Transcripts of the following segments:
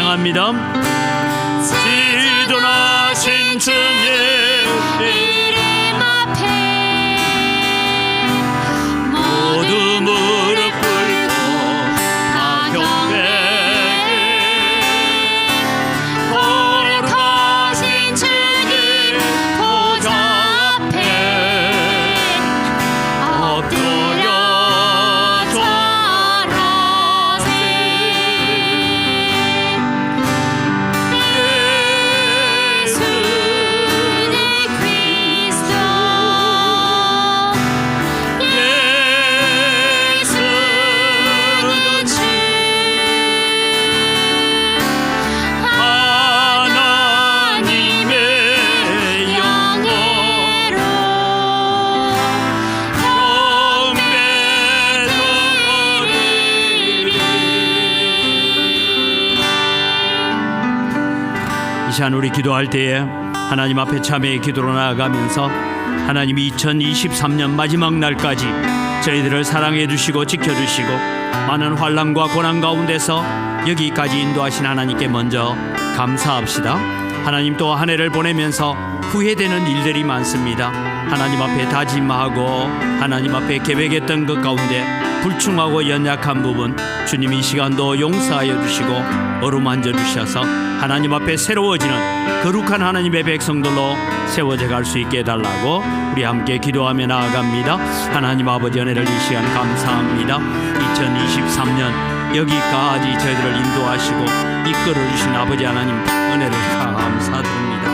찬양합니다. 지존하신 주의 이름 앞에 모두 무릎 꿇고 다 경배해. 거룩하신 주님 보좌 앞에 엎드려 절하세. 예수는 그리스도, 예수는 주, 하나님의 영예로 이 시간 우리 기도할 때에 하나님 앞에 참회의 기도로 나아가면서 하나님이 2023년 마지막 날까지 저희들을 사랑해 주시고 지켜주시고 많은 환난과 고난 가운데서 여기까지 인도하신 하나님께 먼저 감사합시다. 하나님 또 한 해를 보내면서 후회되는 일들이 많습니다. 하나님 앞에 다짐하고 하나님 앞에 계획했던 것 가운데 불충하고 연약한 부분 주님 이 시간도 용서하여 주시고 어루만져 주셔서 하나님 앞에 새로워지는 거룩한 하나님의 백성들로 세워져 갈 수 있게 해달라고 우리 함께 기도하며 나아갑니다. 하나님 아버지 은혜를 이 시간 감사합니다. 2023년 여기까지 저희들을 인도하시고 이끌어주신 아버지 하나님 은혜를 감사드립니다.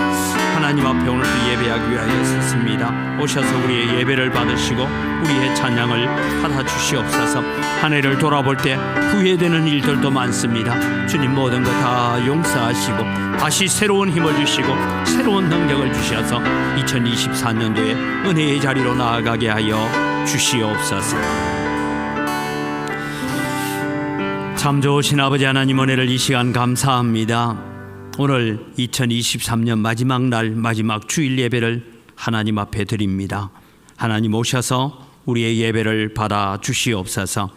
하나님 앞에 오늘도 예배하기 위하여 섰습니다. 오셔서 우리의 예배를 받으시고 우리의 찬양을 받아주시옵소서. 한 해를 돌아볼 때 후회되는 일들도 많습니다. 주님 모든 것 다 용서하시고 다시 새로운 힘을 주시고 새로운 능력을 주셔서 2024년도에 은혜의 자리로 나아가게 하여 주시옵소서. 참 좋으신 아버지 하나님 은혜를 이 시간 감사합니다. 오늘 2023년 마지막 날 마지막 주일 예배를 하나님 앞에 드립니다. 하나님 오셔서 우리의 예배를 받아 주시옵소서.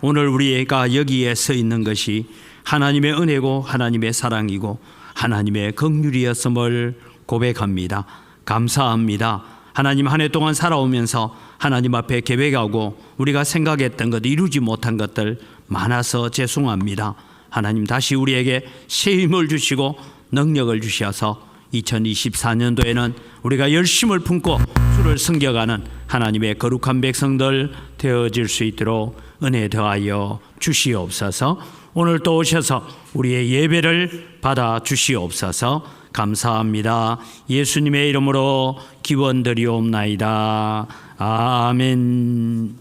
오늘 우리가 여기에 서 있는 것이 하나님의 은혜고 하나님의 사랑이고 하나님의 긍휼이었음을 고백합니다. 감사합니다. 하나님 한 해 동안 살아오면서 하나님 앞에 계획하고 우리가 생각했던 것 이루지 못한 것들 많아서 죄송합니다. 하나님 다시 우리에게 새 힘을 주시고 능력을 주셔서 2024년도에는 우리가 열심을 품고 주를 섬겨가는 하나님의 거룩한 백성들 되어질 수 있도록 은혜 더하여 주시옵소서. 오늘 또 오셔서 우리의 예배를 받아 주시옵소서. 감사합니다. 예수님의 이름으로 기원드리옵나이다. 아멘.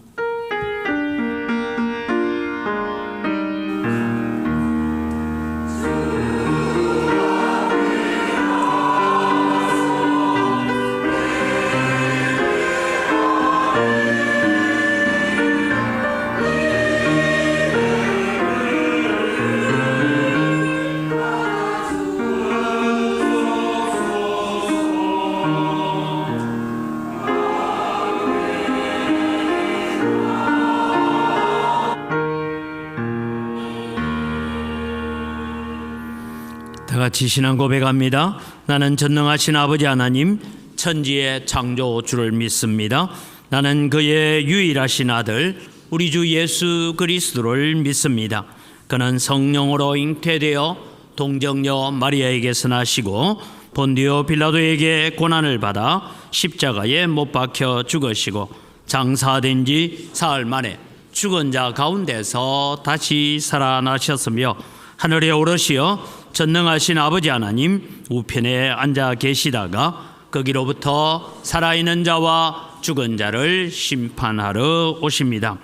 다 같이 신앙 고백합니다. 나는 전능하신 아버지 하나님 천지의 창조주를 믿습니다. 나는 그의 유일하신 아들 우리 주 예수 그리스도를 믿습니다. 그는 성령으로 잉태되어 동정녀 마리아에게서 나시고 본디오 빌라도에게 고난을 받아 십자가에 못 박혀 죽으시고 장사된 지 사흘 만에 죽은 자 가운데서 다시 살아나셨으며 하늘에 오르시어 전능하신 아버지 하나님 우편에 앉아 계시다가 거기로부터 살아있는 자와 죽은 자를 심판하러 오십니다.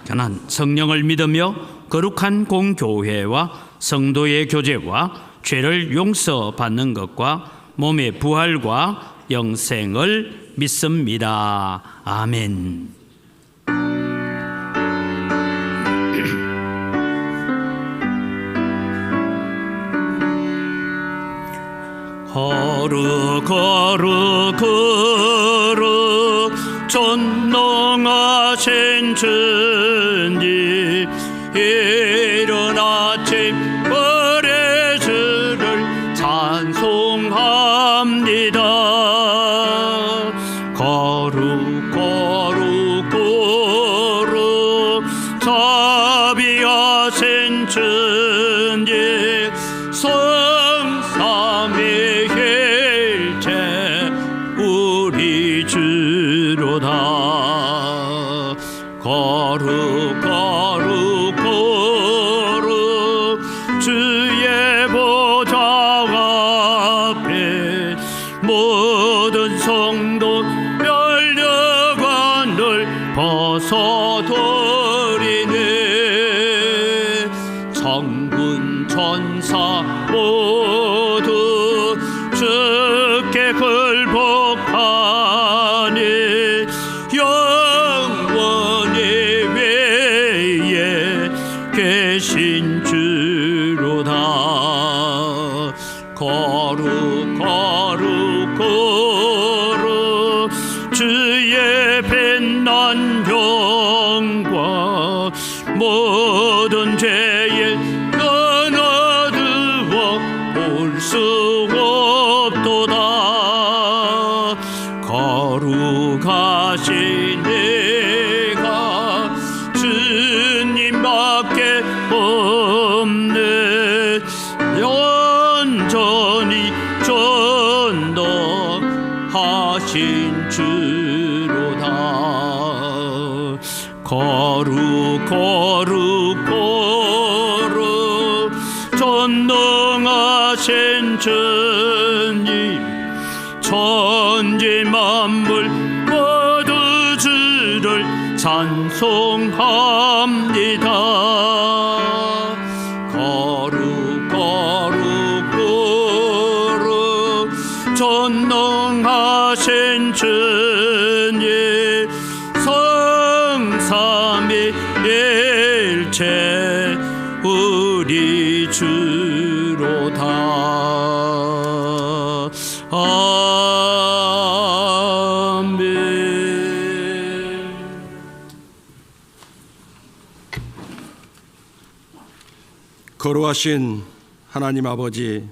저는 성령을 믿으며 거룩한 공교회와 성도의 교제와 죄를 용서받는 것과 몸의 부활과 영생을 믿습니다. 아멘. 거룩 거룩 거룩 전능하신 주님 이른 아침 어레 거룩 거룩 거룩 주의 보좌 앞에 모든 성도 면류관을 벗어드리네. 천군 천사 모두 주께 굴복하니 영원히 위에 계신 주로다. 거룩 거룩 거룩 주의 빛난 영광 모든 죄일 끊어두어 볼 수 없도다. 거룩하신 내가 주님밖에 없네. 온전히 전도하신 주로다. 거룩 거룩 거룩 전능하신 주님 천지 만물 모두 주를 찬송합니다. 거룩 거룩 거룩 전능하신 주님 성삼위일체 우리 주로다. 아멘. 거룩하신 하나님 아버지,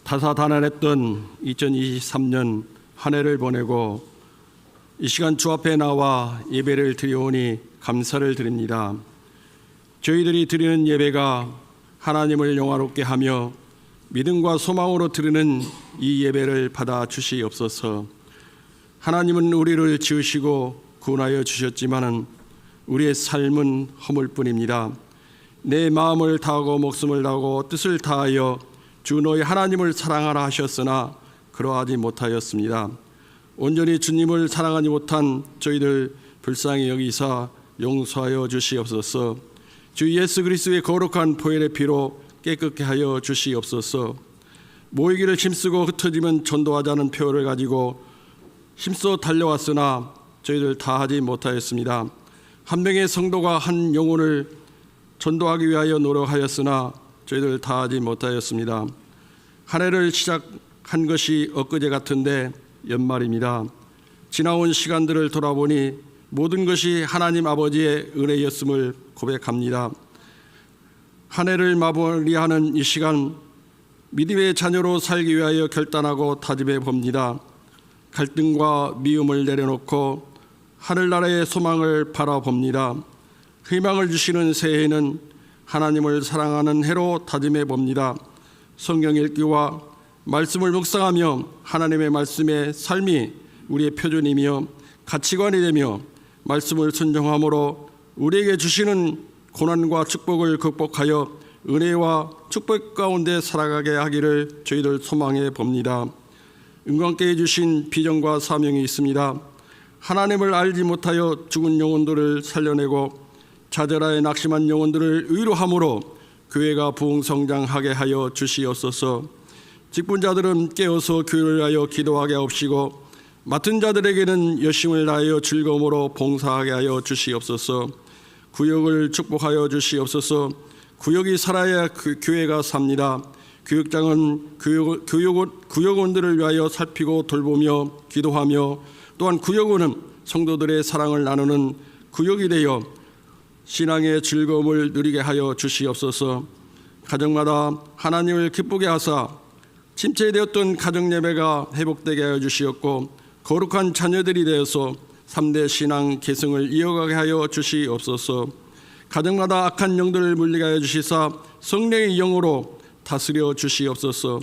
다사다난했던 2023년 한 해를 보내고 이 시간 주 앞에 나와 예배를 드리오니 감사를 드립니다. 저희들이 드리는 예배가 하나님을 영화롭게 하며 믿음과 소망으로 드리는 이 예배를 받아 주시옵소서. 하나님은 우리를 지으시고 구원하여 주셨지만은 우리의 삶은 허물뿐입니다. 내 마음을 다하고 목숨을 다하고 뜻을 다하여 주 너희 하나님을 사랑하라 하셨으나 그러하지 못하였습니다. 온전히 주님을 사랑하지 못한 저희들 불쌍히 여기사 용서하여 주시옵소서. 주 예수 그리스도의 거룩한 보혈의 피로 깨끗게 하여 주시옵소서. 모이기를 힘쓰고 흩어지면 전도하자는 표를 가지고 힘써 달려왔으나 저희들 다 하지 못하였습니다. 한 명의 성도가 한 영혼을 전도하기 위하여 노력하였으나 저희들 다 하지 못하였습니다. 한 해를 시작한 것이 엊그제 같은데 연말입니다. 지나온 시간들을 돌아보니 모든 것이 하나님 아버지의 은혜였음을 고백합니다. 한 해를 마무리하는 이 시간, 믿음의 자녀로 살기 위하여 결단하고 다짐해 봅니다. 갈등과 미움을 내려놓고 하늘나라의 소망을 바라봅니다. 희망을 주시는 새해에는 하나님을 사랑하는 해로 다짐해 봅니다. 성경 읽기와 말씀을 묵상하며 하나님의 말씀의 삶이 우리의 표준이며 가치관이 되며 말씀을 순종함으로 우리에게 주시는 고난과 축복을 극복하여 은혜와 축복 가운데 살아가게 하기를 저희들 소망해 봅니다. 은광께 주신 비전과 사명이 있습니다. 하나님을 알지 못하여 죽은 영혼들을 살려내고 자절하여 낙심한 영혼들을 의로함으로 교회가 부흥성장하게 하여 주시옵소서. 직분자들은 깨어서 교회를 하여 기도하게 하옵시고 맡은 자들에게는 열심을 다하여 즐거움으로 봉사하게 하여 주시옵소서. 구역을 축복하여 주시옵소서. 구역이 살아야 교회가 삽니다. 교육장은 구역원들을 위하여 살피고 돌보며 기도하며 또한 구역원은 성도들의 사랑을 나누는 구역이 되어 신앙의 즐거움을 누리게 하여 주시옵소서. 가정마다 하나님을 기쁘게 하사 침체되었던 가정예배가 회복되게 하여 주시옵고 거룩한 자녀들이 되어서 3대 신앙 계승을 이어가게 하여 주시옵소서. 가정마다 악한 영들을 물리게 하여 주시사 성령의 영으로 다스려 주시옵소서.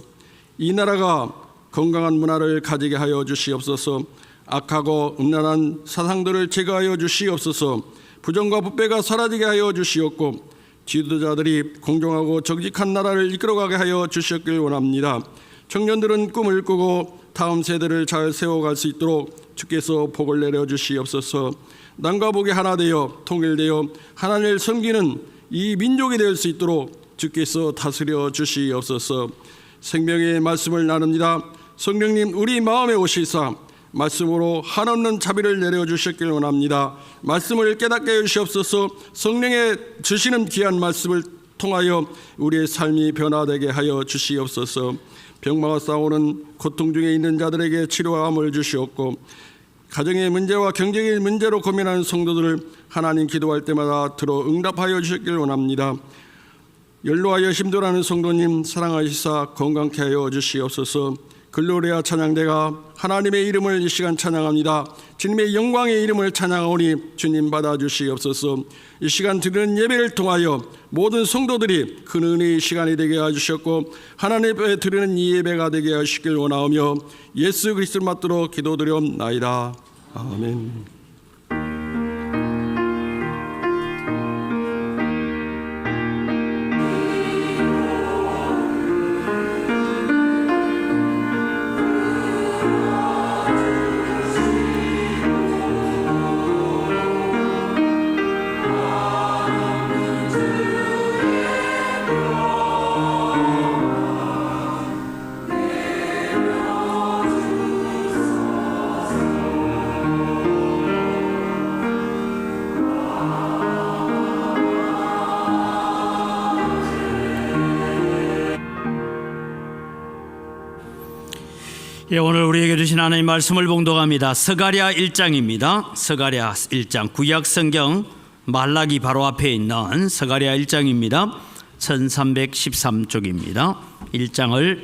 이 나라가 건강한 문화를 가지게 하여 주시옵소서. 악하고 음란한 사상들을 제거하여 주시옵소서. 부정과 부패가 사라지게 하여 주시옵고 지도자들이 공정하고 정직한 나라를 이끌어가게 하여 주셨길 원합니다. 청년들은 꿈을 꾸고 다음 세대를 잘 세워갈 수 있도록 주께서 복을 내려 주시옵소서. 남과 북이 하나 되어 통일되어 하나님을 섬기는 이 민족이 될 수 있도록 주께서 다스려 주시옵소서. 생명의 말씀을 나눕니다. 성령님 우리 마음에 오시사 말씀으로 한없는 자비를 내려주셨길 원합니다. 말씀을 깨닫게 해주시옵소서. 성령의 주시는 귀한 말씀을 통하여 우리의 삶이 변화되게 하여 주시옵소서. 병마와 싸우는 고통 중에 있는 자들에게 치료함을 주시옵고 가정의 문제와 경제의 문제로 고민하는 성도들을 하나님 기도할 때마다 들어 응답하여 주셨길 원합니다. 연로하여 힘들어하는 성도님 사랑하시사 건강케 하여 주시옵소서. 글로리아 찬양대가 하나님의 이름을 이 시간 찬양합니다. 주님의 영광의 이름을 찬양하오니 주님 받아주시옵소서. 이 시간 드리는 예배를 통하여 모든 성도들이 큰 은혜의 시간이 되게 해주셨고 하나님 앞에 드리는 이 예배가 되게 하시길 원하오며 예수 그리스도를 받들어 기도드리옵나이다. 아멘. 예, 오늘 우리에게 주신 하나님 말씀을 봉독합니다. 스가랴 1장입니다. 스가랴 1장 구약 성경 말라기 바로 앞에 있는 스가랴 1장입니다. 1313쪽입니다. 1장을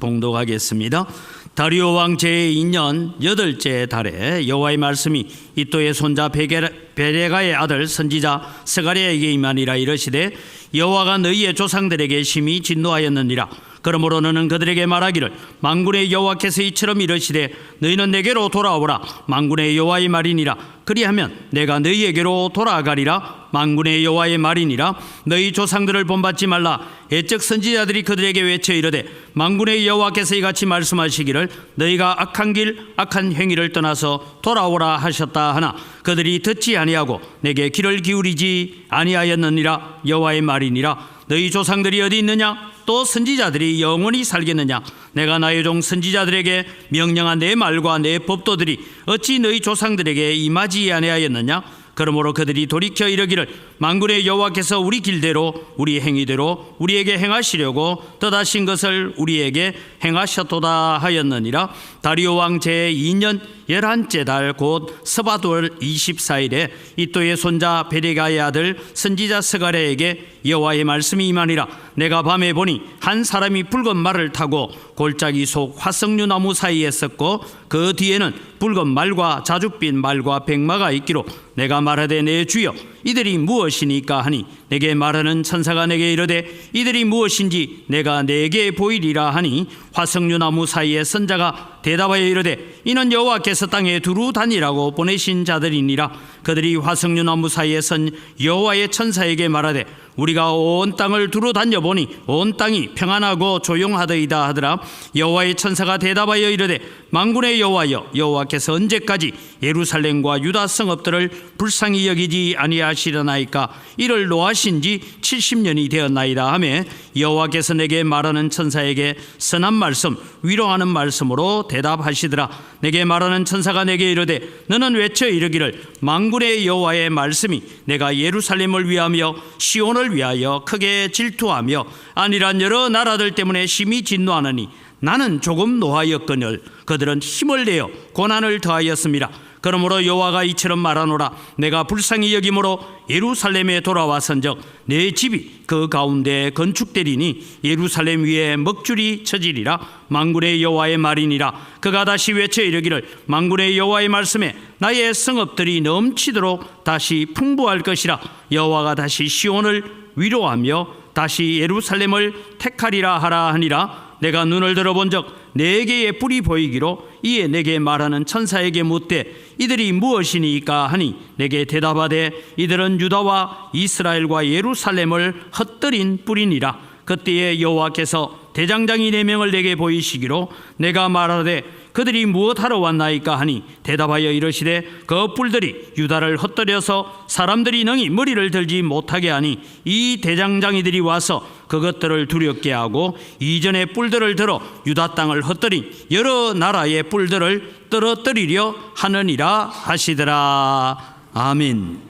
봉독하겠습니다. 다리오 왕 제2년 8째 달에 여호와의 말씀이 이또의 손자 베레가의 아들 선지자 스가랴에게 임하니라. 이르시되 여호와가 너희의 조상들에게 심히 진노하였느니라. 그러므로 너는 그들에게 말하기를 만군의 여호와께서 이처럼 이르시되 너희는 내게로 돌아오라. 만군의 여호와의 말이니라. 그리하면 내가 너희에게로 돌아가리라. 만군의 여호와의 말이니라. 너희 조상들을 본받지 말라. 애적 선지자들이 그들에게 외쳐 이르되 만군의 여호와께서 이같이 말씀하시기를 너희가 악한 길 악한 행위를 떠나서 돌아오라 하셨다 하나 그들이 듣지 아니하고 내게 귀를 기울이지 아니하였느니라. 여호와의 말이니라. 너희 조상들이 어디 있느냐? 또 선지자들이 영원히 살겠느냐? 내가 나의 종 선지자들에게 명령한 내 말과 내 법도들이 어찌 너희 조상들에게 임하지 아니하였느냐? 그러므로 그들이 돌이켜 이르기를 만군의 여호와께서 우리 길대로 우리 행위대로 우리에게 행하시려고 뜻하신 것을 우리에게 행하셨도다 하였느니라. 다리오 왕 제2년 11째 달 곧 스바돌 24일에 이또의 손자 베레가의 아들 선지자 스가랴에게 여호와의 말씀이 임하니라. 내가 밤에 보니 한 사람이 붉은 말을 타고 골짜기 속 화석류 나무 사이에 섰고 그 뒤에는 붉은 말과 자줏빛 말과 백마가 있기로 내가 말하되 내 주여 이들이 무엇이니까 하니 내게 말하는 천사가 내게 이르되 이들이 무엇인지 내가 내게 보이리라 하니 화석류 나무 사이에 선 자가 대답하여 이르되 이는 여호와께서 땅에 두루 다니라고 보내신 자들이니라. 그들이 화석류 나무 사이에 선 여호와의 천사에게 말하되 우리가 온 땅을 두루 다녀보니 온 땅이 평안하고 조용하더이다 하더라. 여호와의 천사가 대답하여 이르되 만군의 여호와여 여호와께서 언제까지 예루살렘과 유다 성읍들을 불쌍히 여기지 아니하시려나이까? 이를 노하신 지 70년이 되었나이다 하며 여호와께서 내게 말하는 천사에게 선한 말씀 위로하는 말씀으로 대답하시더라. 내게 말하는 천사가 내게 이르되 너는 외쳐 이르기를 만군의 여호와의 말씀이 내가 예루살렘을 위하며 시온을 위하여 크게 질투하며 아니란 여러 나라들 때문에 심히 진노하느니 나는 조금 노하였거늘 그들은 힘을 내어 고난을 더하였습니다. 그러므로 여호와가 이처럼 말하노라. 내가 불쌍히 여김으로 예루살렘에 돌아와선적 내 집이 그 가운데 건축되리니 예루살렘 위에 먹줄이 쳐지리라. 만군의 여호와의 말이니라. 그가 다시 외쳐 이르기를 만군의 여호와의 말씀에 나의 성읍들이 넘치도록 다시 풍부할 것이라. 여호와가 다시 시온을 위로하며 다시 예루살렘을 택하리라 하라 하니라. 내가 눈을 들어본적 네 개의 뿔이 보이기로 이에 내게 말하는 천사에게 묻되 이들이 무엇이니까 하니 내게 대답하되 이들은 유다와 이스라엘과 예루살렘을 흩뜨린 뿔이니라. 그때에 여호와께서 대장장이 4명을 내게 보이시기로 내가 말하되 그들이 무엇하러 왔나이까 하니 대답하여 이르시되 그 뿔들이 유다를 흩뜨려서 사람들이 능히 머리를 들지 못하게 하니 이 대장장이들이 와서 그것들을 두렵게 하고 이전의 뿔들을 들어 유다 땅을 흩뜨린 여러 나라의 뿔들을 떨어뜨리려 하느니라 하시더라. 아멘.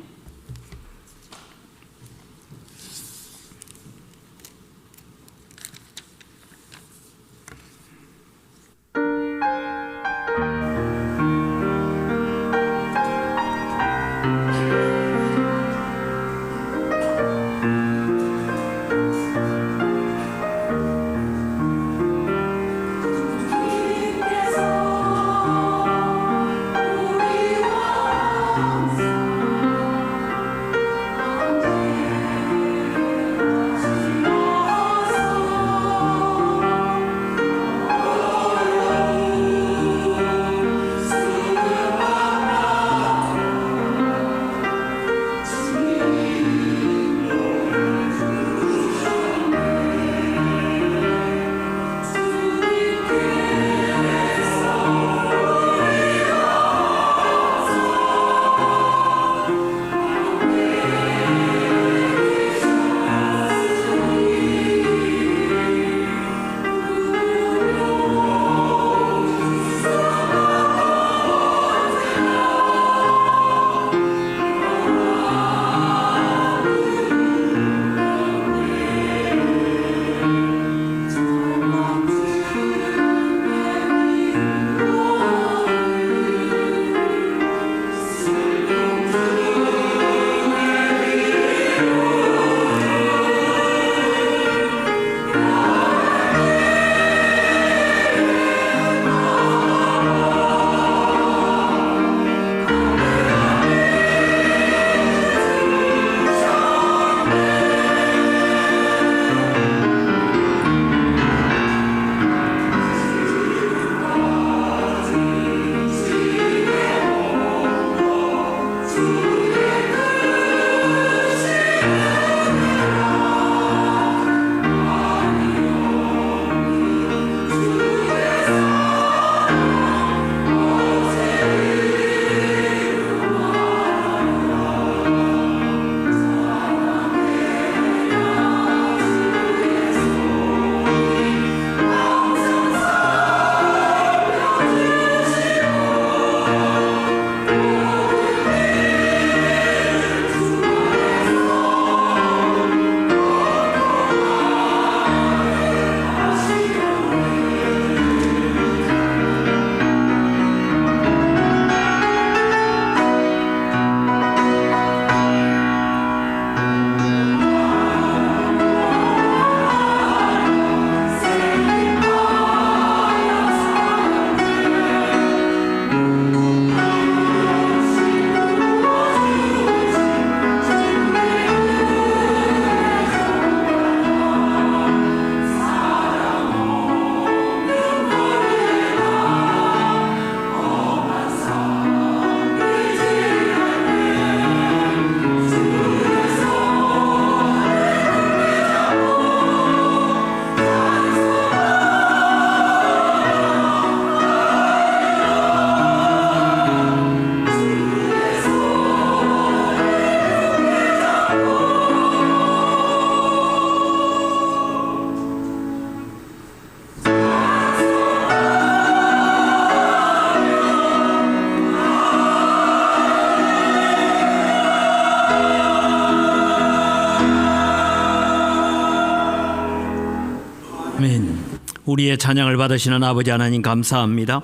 아멘. 우리의 찬양을 받으시는 아버지 하나님 감사합니다.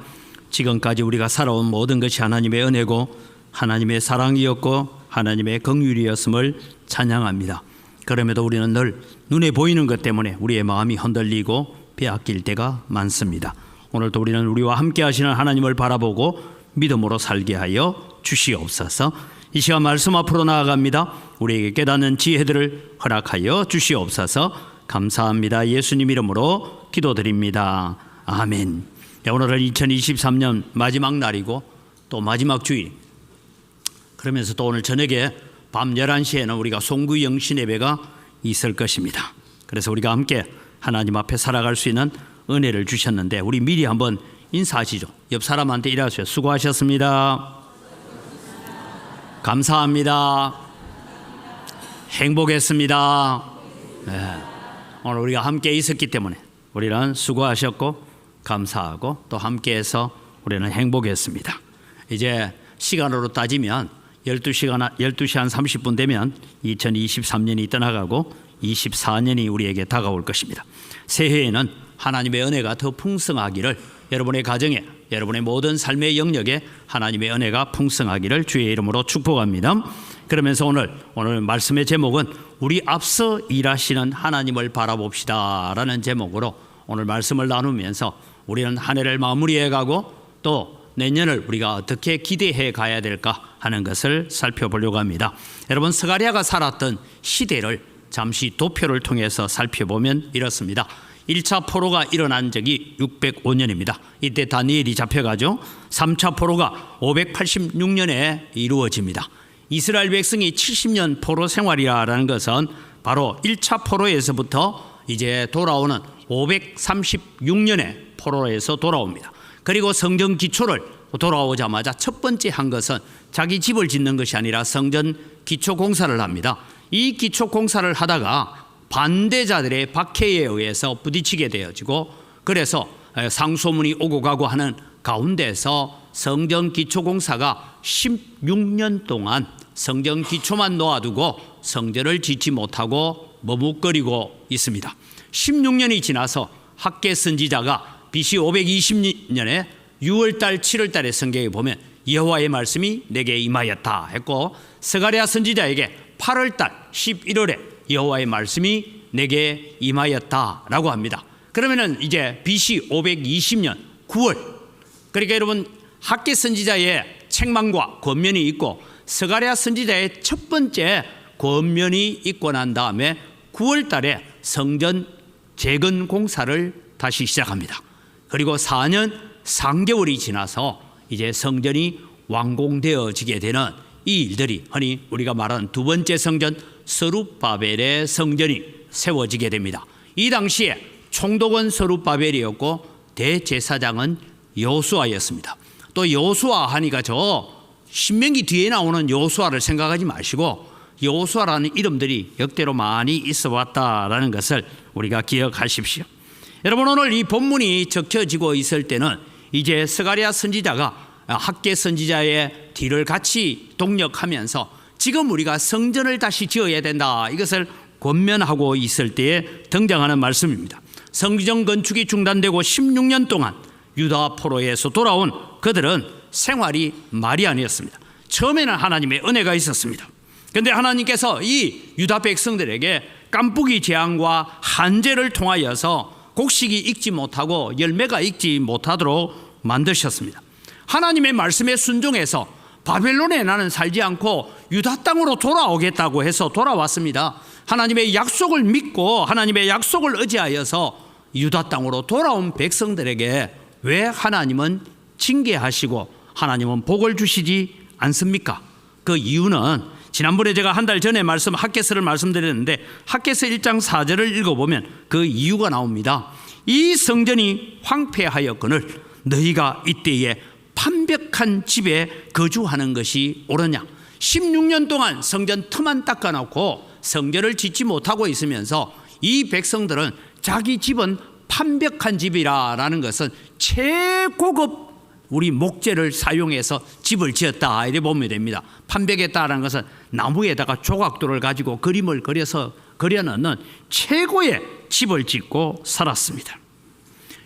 지금까지 우리가 살아온 모든 것이 하나님의 은혜고 하나님의 사랑이었고 하나님의 긍휼이었음을 찬양합니다. 그럼에도 우리는 늘 눈에 보이는 것 때문에 우리의 마음이 흔들리고 빼앗길 때가 많습니다. 오늘도 우리는 우리와 함께 하시는 하나님을 바라보고 믿음으로 살게 하여 주시옵소서. 이 시간 말씀 앞으로 나아갑니다. 우리에게 깨닫는 지혜들을 허락하여 주시옵소서. 감사합니다. 예수님 이름으로 기도드립니다. 아멘. 네, 오늘은 2023년 마지막 날이고 또 마지막 주일. 그러면서 또 오늘 저녁에 밤 11시에는 우리가 송구 영신 예배가 있을 것입니다. 그래서 우리가 함께 하나님 앞에 살아갈 수 있는 은혜를 주셨는데 우리 미리 한번 인사하시죠. 옆 사람한테 일하세요. 수고하셨습니다. 감사합니다. 행복했습니다. 네. 오늘 우리가 함께 있었기 때문에 우리는 수고하셨고 감사하고 또 함께해서 우리는 행복했습니다. 이제 시간으로 따지면 12시 한 30분 되면 2023년이 떠나가고 24년이 우리에게 다가올 것입니다. 새해에는 하나님의 은혜가 더 풍성하기를, 여러분의 가정에, 여러분의 모든 삶의 영역에 하나님의 은혜가 풍성하기를 주의 이름으로 축복합니다. 그러면서 오늘 말씀의 제목은 우리 앞서 일하시는 하나님을 바라봅시다 라는 제목으로 오늘 말씀을 나누면서 우리는 한 해를 마무리해 가고 또 내년을 우리가 어떻게 기대해 가야 될까 하는 것을 살펴보려고 합니다. 여러분, 스가랴가 살았던 시대를 잠시 도표를 통해서 살펴보면 이렇습니다. 1차 포로가 일어난 적이 605년입니다. 이때 다니엘이 잡혀가죠. 3차 포로가 586년에 이루어집니다. 이스라엘 백성이 70년 포로 생활이라는 것은 바로 1차 포로에서부터 이제 돌아오는 536년에 포로에서 돌아옵니다. 그리고 성전 기초를 돌아오자마자 첫 번째 한 것은 자기 집을 짓는 것이 아니라 성전 기초 공사를 합니다. 이 기초 공사를 하다가 반대자들의 박해에 의해서 부딪히게 되어지고, 그래서 상소문이 오고 가고 하는 가운데서 성전 기초 공사가 16년 동안 성전 기초만 놓아두고 성전을 짓지 못하고 머뭇거리고 있습니다. 16년이 지나서 학개 선지자가 BC 520년에 6월달 7월달에 성경에 보면 여호와의 말씀이 내게 임하였다 했고, 스가랴 선지자에게 8월달 11월에 여호와의 말씀이 내게 임하였다라고 합니다. 그러면은 이제 BC 520년 9월, 그러니까 여러분 학개 선지자의 책망과 권면이 있고 스가랴 선지자의 첫 번째 권면이 있고 난 다음에 9월 달에 성전 재건 공사를 다시 시작합니다. 그리고 4년 3개월이 지나서 이제 성전이 완공되어지게 되는 이 일들이 흔히 우리가 말하는 두 번째 성전 스룹바벨의 성전이 세워지게 됩니다. 이 당시에 총독은 스룹바벨이었고 대제사장은 여호수아였습니다. 또 여호수아 하니까 저 신명기 뒤에 나오는 여호수아를 생각하지 마시고 여호수아라는 이름들이 역대로 많이 있어 왔다라는 것을 우리가 기억하십시오. 여러분, 오늘 이 본문이 적혀지고 있을 때는 이제 스가랴 선지자가 학개 선지자의 뒤를 같이 동력하면서 지금 우리가 성전을 다시 지어야 된다, 이것을 권면하고 있을 때에 등장하는 말씀입니다. 성전 건축이 중단되고 16년 동안 유다 포로에서 돌아온 그들은 생활이 말이 아니었습니다. 처음에는 하나님의 은혜가 있었습니다. 그런데 하나님께서 이 유다 백성들에게 깐부기 재앙과 한재를 통하여서 곡식이 익지 못하고 열매가 익지 못하도록 만드셨습니다. 하나님의 말씀에 순종해서 바벨론에 나는 살지 않고 유다 땅으로 돌아오겠다고 해서 돌아왔습니다. 하나님의 약속을 믿고 하나님의 약속을 의지하여서 유다 땅으로 돌아온 백성들에게 왜 하나님은 징계하시고 하나님은 복을 주시지 않습니까? 그 이유는 지난번에 제가 한 달 전에 학개서를 말씀드렸는데 학개서 1장 4절을 읽어보면 그 이유가 나옵니다. 이 성전이 황폐하였거늘 너희가 이때에 판벽한 집에 거주하는 것이 옳으냐. 16년 동안 성전 틈만 닦아놓고 성전을 짓지 못하고 있으면서 이 백성들은 자기 집은 판벽한 집이라는 것은 최고급 우리 목재를 사용해서 집을 지었다, 이래 보면 됩니다. 판벽했다라는 것은 나무에다가 조각돌을 가지고 그림을 그려서 그려넣는 최고의 집을 짓고 살았습니다.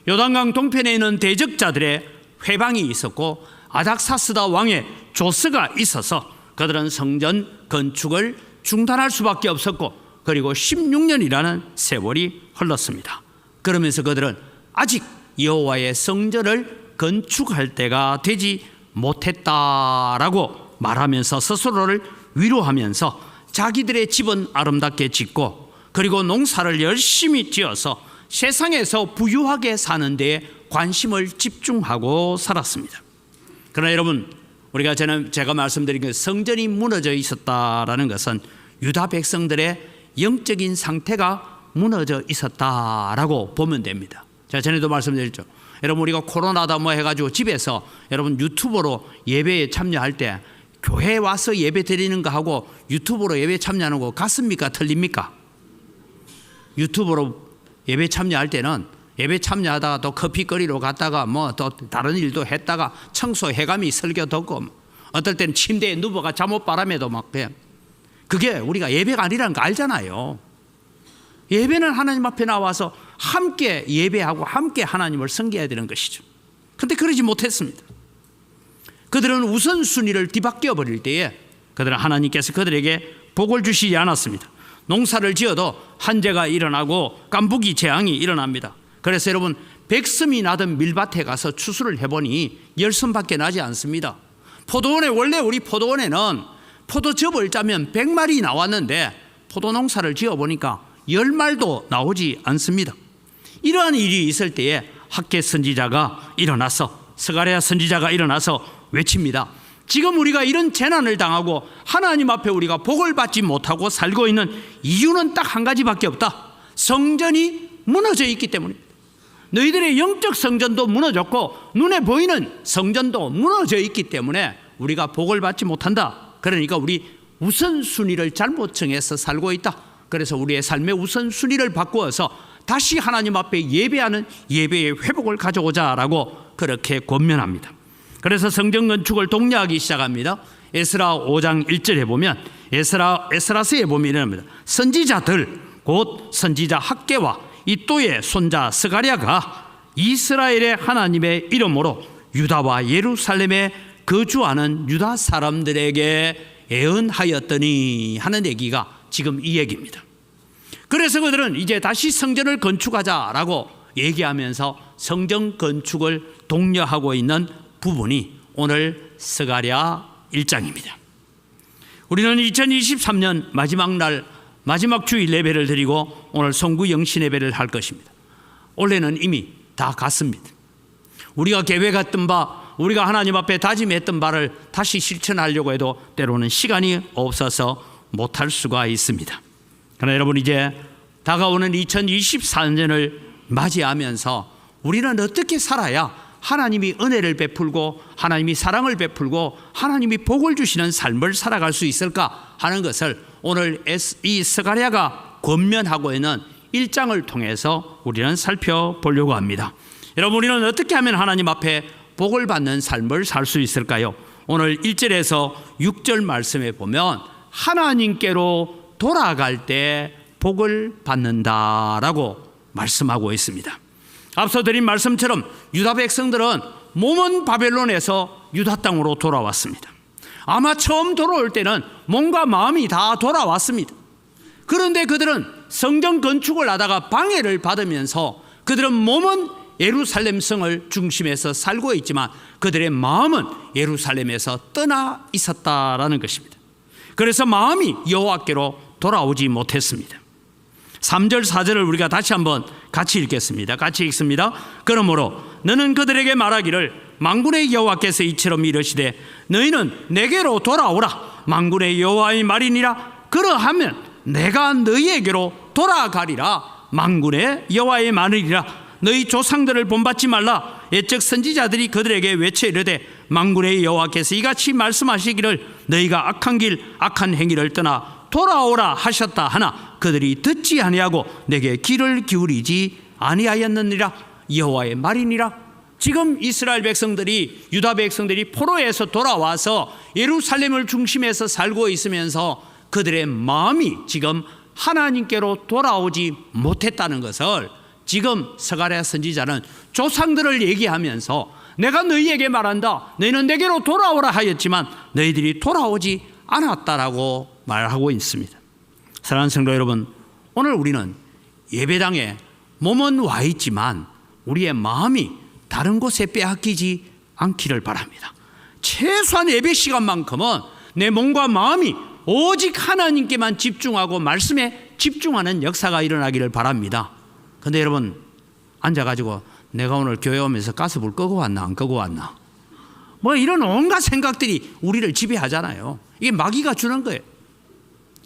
요단강 동편에 있는 대적자들의 회방이 있었고 아닥사스다 왕의 조서가 있어서 그들은 성전 건축을 중단할 수밖에 없었고, 그리고 16년이라는 세월이 흘렀습니다. 그러면서 그들은 아직 여호와의 성전을 건축할 때가 되지 못했다라고 말하면서 스스로를 위로하면서 자기들의 집은 아름답게 짓고 그리고 농사를 열심히 지어서 세상에서 부유하게 사는 데에 관심을 집중하고 살았습니다. 그러나 여러분, 우리가 제가 말씀드린 그 성전이 무너져 있었다라는 것은 유다 백성들의 영적인 상태가 무너져 있었다라고 보면 됩니다. 제가 전에도 말씀드렸죠. 여러분, 우리가 코로나다 뭐 해가지고 집에서 여러분 유튜브로 예배에 참여할 때 교회에 와서 예배 드리는 거 하고 유튜브로 예배 참여하는 거 같습니까? 틀립니까? 유튜브로 예배 참여할 때는 예배 참여하다가 또 커피 거리로 갔다가 뭐 또 다른 일도 했다가 청소 해감이 설교 듣고 어떨 때는 침대에 누워가 잠옷 바람에도 막 그게 우리가 예배가 아니라는 거 알잖아요. 예배는 하나님 앞에 나와서 함께 예배하고 함께 하나님을 섬겨야 되는 것이죠. 그런데 그러지 못했습니다. 그들은 우선순위를 뒤바뀌어 버릴 때에 그들은 하나님께서 그들에게 복을 주시지 않았습니다. 농사를 지어도 한재가 일어나고 깐부기 재앙이 일어납니다. 그래서 여러분, 백섬이 나던 밀밭에 가서 추수를 해보니 10섬밖에 나지 않습니다. 포도원에, 원래 우리 포도원에는 포도즙을 짜면 100마리 나왔는데 포도 농사를 지어보니까 10말도 나오지 않습니다. 이러한 일이 있을 때에 학개 선지자가 일어나서, 스가랴 선지자가 일어나서 외칩니다. 지금 우리가 이런 재난을 당하고 하나님 앞에 우리가 복을 받지 못하고 살고 있는 이유는 딱 한 가지밖에 없다. 성전이 무너져 있기 때문입니다. 너희들의 영적 성전도 무너졌고 눈에 보이는 성전도 무너져 있기 때문에 우리가 복을 받지 못한다. 그러니까 우리 우선순위를 잘못 정해서 살고 있다. 그래서 우리의 삶의 우선순위를 바꾸어서 다시 하나님 앞에 예배하는 예배의 회복을 가져오자라고 그렇게 권면합니다. 그래서 성전 건축을 독려하기 시작합니다. 에스라 5장 1절에 보면 에스라서에 보면 이랍니다. 선지자들 곧 선지자 학개와 이또의 손자 스가랴가 이스라엘의 하나님의 이름으로 유다와 예루살렘에 거주하는 유다 사람들에게 애언하였더니 하는 얘기가 지금 이 얘기입니다. 그래서 그들은 이제 다시 성전을 건축하자라고 얘기하면서 성전 건축을 독려하고 있는 부분이 오늘 스가랴 1장입니다. 우리는 2023년 마지막 날 마지막 주일 예배를 드리고 오늘 송구 영신 예배를 할 것입니다. 올해는 이미 다 갔습니다. 우리가 계획했던 바, 우리가 하나님 앞에 다짐했던 바를 다시 실천하려고 해도 때로는 시간이 없어서 못할 수가 있습니다. 그러나 여러분, 이제 다가오는 2024년을 맞이하면서 우리는 어떻게 살아야 하나님이 은혜를 베풀고 하나님이 사랑을 베풀고 하나님이 복을 주시는 삶을 살아갈 수 있을까 하는 것을 오늘 이 스가랴가 권면하고 있는 1장을 통해서 우리는 살펴보려고 합니다. 여러분, 우리는 어떻게 하면 하나님 앞에 복을 받는 삶을 살 수 있을까요? 오늘 1절에서 6절 말씀에 보면 하나님께로 돌아갈 때 복을 받는다라고 말씀하고 있습니다. 앞서 드린 말씀처럼 유다 백성들은 몸은 바벨론에서 유다 땅으로 돌아왔습니다. 아마 처음 돌아올 때는 몸과 마음이 다 돌아왔습니다. 그런데 그들은 성전 건축을 하다가 방해를 받으면서 그들은 몸은 예루살렘 성을 중심에서 살고 있지만 그들의 마음은 예루살렘에서 떠나 있었다라는 것입니다. 그래서 마음이 여호와께로 돌아오지 못했습니다. 3절 4절을 우리가 다시 한번 같이 읽겠습니다. 같이 읽습니다. 그러므로 너는 그들에게 말하기를 만군의 여호와께서 이처럼 이르시되 너희는 내게로 돌아오라. 만군의 여호와의 말이니라. 그러하면 내가 너희에게로 돌아가리라. 만군의 여호와의 말이니라. 너희 조상들을 본받지 말라. 옛적 선지자들이 그들에게 외쳐 이르되 만군의 여호와께서 이같이 말씀하시기를 너희가 악한 길 악한 행위를 떠나 돌아오라 하셨다 하나 그들이 듣지 아니하고 내게 귀를 기울이지 아니하였느니라. 여호와의 말이니라. 지금 이스라엘 백성들이, 유다 백성들이 포로에서 돌아와서 예루살렘을 중심에서 살고 있으면서 그들의 마음이 지금 하나님께로 돌아오지 못했다는 것을 지금 스가랴 선지자는 조상들을 얘기하면서 내가 너희에게 말한다. 너희는 내게로 돌아오라 하였지만 너희들이 돌아오지 않았다라고 말하고 있습니다. 사랑하는 성도 여러분, 오늘 우리는 예배당에 몸은 와 있지만 우리의 마음이 다른 곳에 빼앗기지 않기를 바랍니다. 최소한 예배 시간만큼은 내 몸과 마음이 오직 하나님께만 집중하고 말씀에 집중하는 역사가 일어나기를 바랍니다. 근데 여러분, 앉아가지고 내가 오늘 교회 오면서 가스불 끄고 왔나 안 끄고 왔나, 뭐 이런 온갖 생각들이 우리를 지배하잖아요. 이게 마귀가 주는 거예요.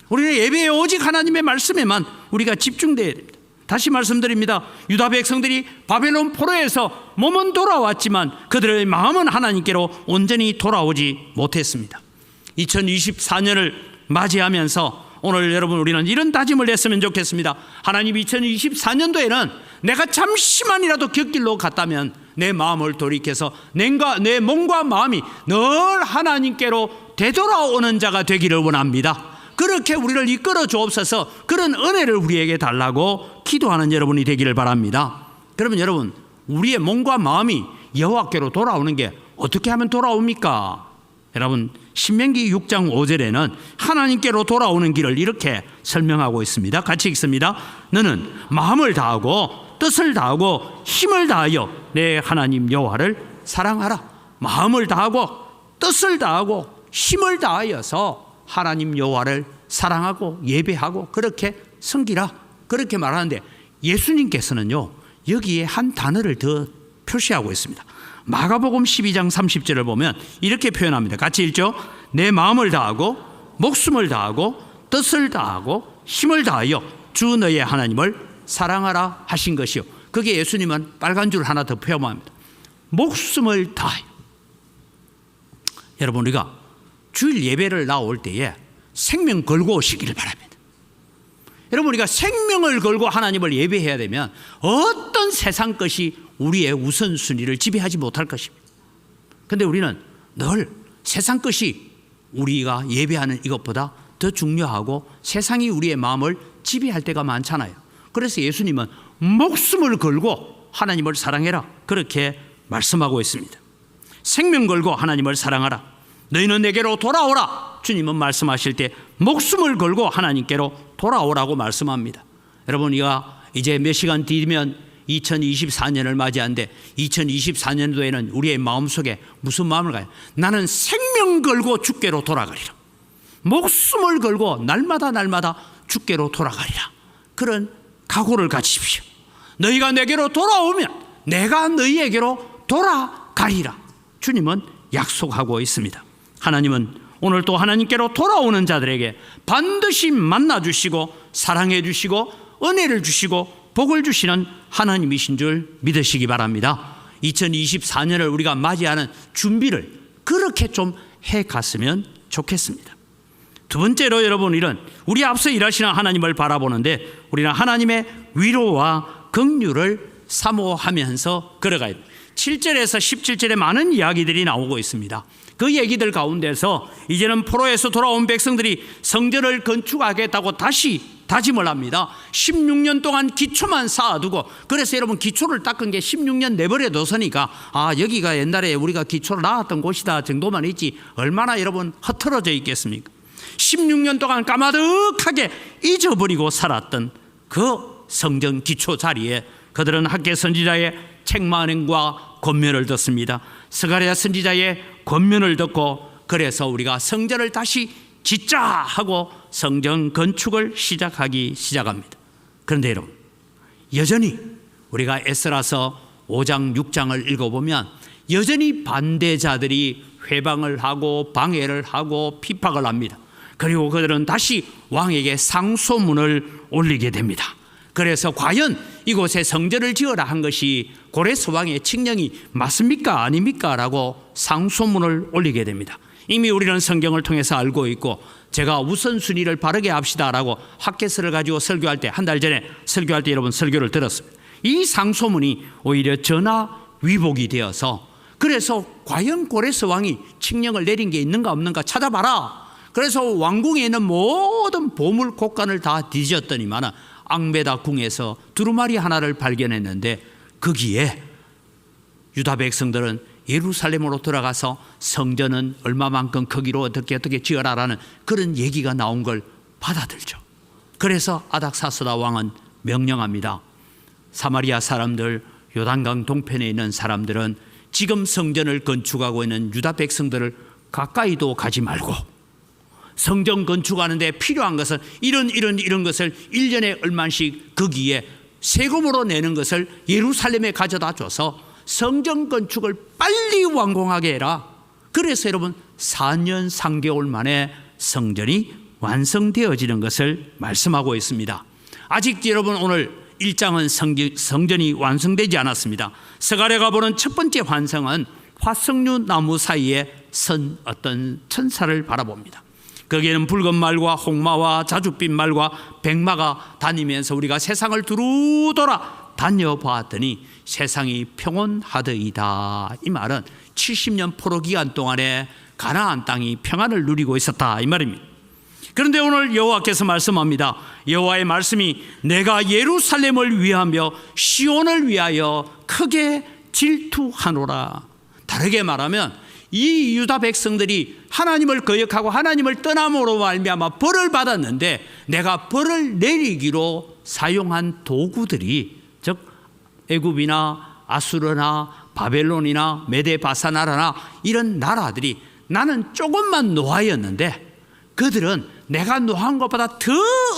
우리는 예배에 오직 하나님의 말씀에만 우리가 집중돼야 됩니다. 다시 말씀드립니다. 유다 백성들이 바벨론 포로에서 몸은 돌아왔지만 그들의 마음은 하나님께로 온전히 돌아오지 못했습니다. 2024년을 맞이하면서 오늘 여러분 우리는 이런 다짐을 했으면 좋겠습니다. 하나님, 2024년도에는 내가 잠시만이라도 곁길로 갔다면 내 마음을 돌이켜서 내 몸과 마음이 늘 하나님께로 되돌아오는 자가 되기를 원합니다. 그렇게 우리를 이끌어 주옵소서. 그런 은혜를 우리에게 달라고 기도하는 여러분이 되기를 바랍니다. 그러면 여러분, 우리의 몸과 마음이 여호와께로 돌아오는 게 어떻게 하면 돌아옵니까? 여러분, 신명기 6장 5절에는 하나님께로 돌아오는 길을 이렇게 설명하고 있습니다. 같이 읽습니다. 너는 마음을 다하고 뜻을 다하고 힘을 다하여 내 하나님 여호와를 사랑하라. 마음을 다하고 뜻을 다하고 힘을 다하여서 하나님 여호와를 사랑하고 예배하고 그렇게 섬기라, 그렇게 말하는데, 예수님께서는요 여기에 한 단어를 더 표시하고 있습니다. 마가복음 12장 30절을 보면 이렇게 표현합니다. 같이 읽죠. 내 마음을 다하고 목숨을 다하고 뜻을 다하고 힘을 다하여 주 너의 하나님을 사랑하라 하신 것이요. 거기에 예수님은 빨간 줄 하나 더 표현합니다. 목숨을 다하여. 여러분, 우리가 주일 예배를 나올 때에 생명 걸고 오시기를 바랍니다. 여러분, 우리가 생명을 걸고 하나님을 예배해야 되면 어떤 세상 것이 우리의 우선순위를 지배하지 못할 것입니다. 그런데 우리는 늘 세상 것이 우리가 예배하는 이것보다 더 중요하고 세상이 우리의 마음을 지배할 때가 많잖아요. 그래서 예수님은 목숨을 걸고 하나님을 사랑해라, 그렇게 말씀하고 있습니다. 생명 걸고 하나님을 사랑하라. 너희는 내게로 돌아오라. 주님은 말씀하실 때 목숨을 걸고 하나님께로 돌아오라고 말씀합니다. 여러분, 우리가 이제 몇 시간 뒤면 2024년을 맞이하는데 2024년도에는 우리의 마음속에 무슨 마음을 가요? 나는 생명 걸고 주께로 돌아가리라. 목숨을 걸고 날마다 주께로 돌아가리라. 그런 각오를 가지십시오. 너희가 내게로 돌아오면 내가 너희에게로 돌아가리라. 주님은 약속하고 있습니다. 하나님은 오늘 또 하나님께로 돌아오는 자들에게 반드시 만나주시고 사랑해 주시고 은혜를 주시고 복을 주시는 하나님이신 줄 믿으시기 바랍니다. 2024년을 우리가 맞이하는 준비를 그렇게 좀 해갔으면 좋겠습니다. 두 번째로 여러분, 우리 앞서 일하시는 하나님을 바라보는데 우리는 하나님의 위로와 긍휼을 사모하면서 걸어가야 됩니다. 7절에서 17절에 많은 이야기들이 나오고 있습니다. 그 얘기들 가운데서 이제는 포로에서 돌아온 백성들이 성전을 건축하겠다고 다시 다짐을 합니다. 16년 동안 기초만 쌓아두고, 그래서 여러분 기초를 닦은 게 16년 내버려 뒀으니까 여기가 옛날에 우리가 기초를 낳았던 곳이다 정도만 있지 얼마나 여러분 흩어져 있겠습니까? 16년 동안 까마득하게 잊어버리고 살았던 그 성전 기초 자리에 그들은 학개 선지자의 책망과 권면을 듣습니다. 스가랴 선지자의 권면을 듣고, 그래서 우리가 성전을 다시 짓자 하고 성전 건축을 시작합니다. 그런데 여러분, 여전히 우리가 에스라서 5장 6장을 읽어보면 여전히 반대자들이 회방을 하고 방해를 하고 핍박을 합니다. 그리고 그들은 다시 왕에게 상소문을 올리게 됩니다. 그래서 과연 이곳에 성전을 지어라 한 것이 고레스 왕의 칙령이 맞습니까 아닙니까? 라고 상소문을 올리게 됩니다. 이미 우리는 성경을 통해서 알고 있고, 제가 우선순위를 바르게 합시다라고 학개서를 가지고 설교할 때, 한 달 전에 설교할 때 여러분 설교를 들었습니다. 이 상소문이 오히려 전화위복이 되어서, 그래서 과연 고레스 왕이 칙령을 내린 게 있는가 없는가 찾아봐라. 그래서 왕궁에 있는 모든 보물 곡간을 다 뒤졌더니만 앙메다 궁에서 두루마리 하나를 발견했는데, 거기에 유다 백성들은 예루살렘으로 들어가서 성전은 얼마만큼 크기로 어떻게 지어라라는 그런 얘기가 나온 걸 받아들죠. 그래서 아닥사스다 왕은 명령합니다. 사마리아 사람들, 요단강 동편에 있는 사람들은 지금 성전을 건축하고 있는 유다 백성들을 가까이도 가지 말고, 성전 건축하는데 필요한 것은 이런 것을 1년에 얼마씩 거기에 세금으로 내는 것을 예루살렘에 가져다 줘서 성전 건축을 빨리 완공하게 해라. 그래서 여러분 4년 3개월 만에 성전이 완성되어지는 것을 말씀하고 있습니다. 아직 여러분 오늘 1장은 성전이 완성되지 않았습니다. 스가랴가 보는 첫 번째 환상은 화석류 나무 사이에 선 어떤 천사를 바라봅니다. 거기에는 붉은 말과 홍마와 자줏빛 말과 백마가 다니면서 우리가 세상을 두루 돌아 다녀보았더니 세상이 평온하더이다. 이 말은 70년 포로 기간 동안에 가나안 땅이 평안을 누리고 있었다 이 말입니다. 그런데 오늘 여호와께서 말씀합니다. 여호와의 말씀이 내가 예루살렘을 위하며 시온을 위하여 크게 질투하노라. 다르게 말하면 이 유다 백성들이 하나님을 거역하고 하나님을 떠남으로 말미암아 벌을 받았는데 내가 벌을 내리기로 사용한 도구들이 즉 애굽이나 아수르나 바벨론이나 메데바사나라나 이런 나라들이 나는 조금만 노하였는데 그들은 내가 노한 것보다 더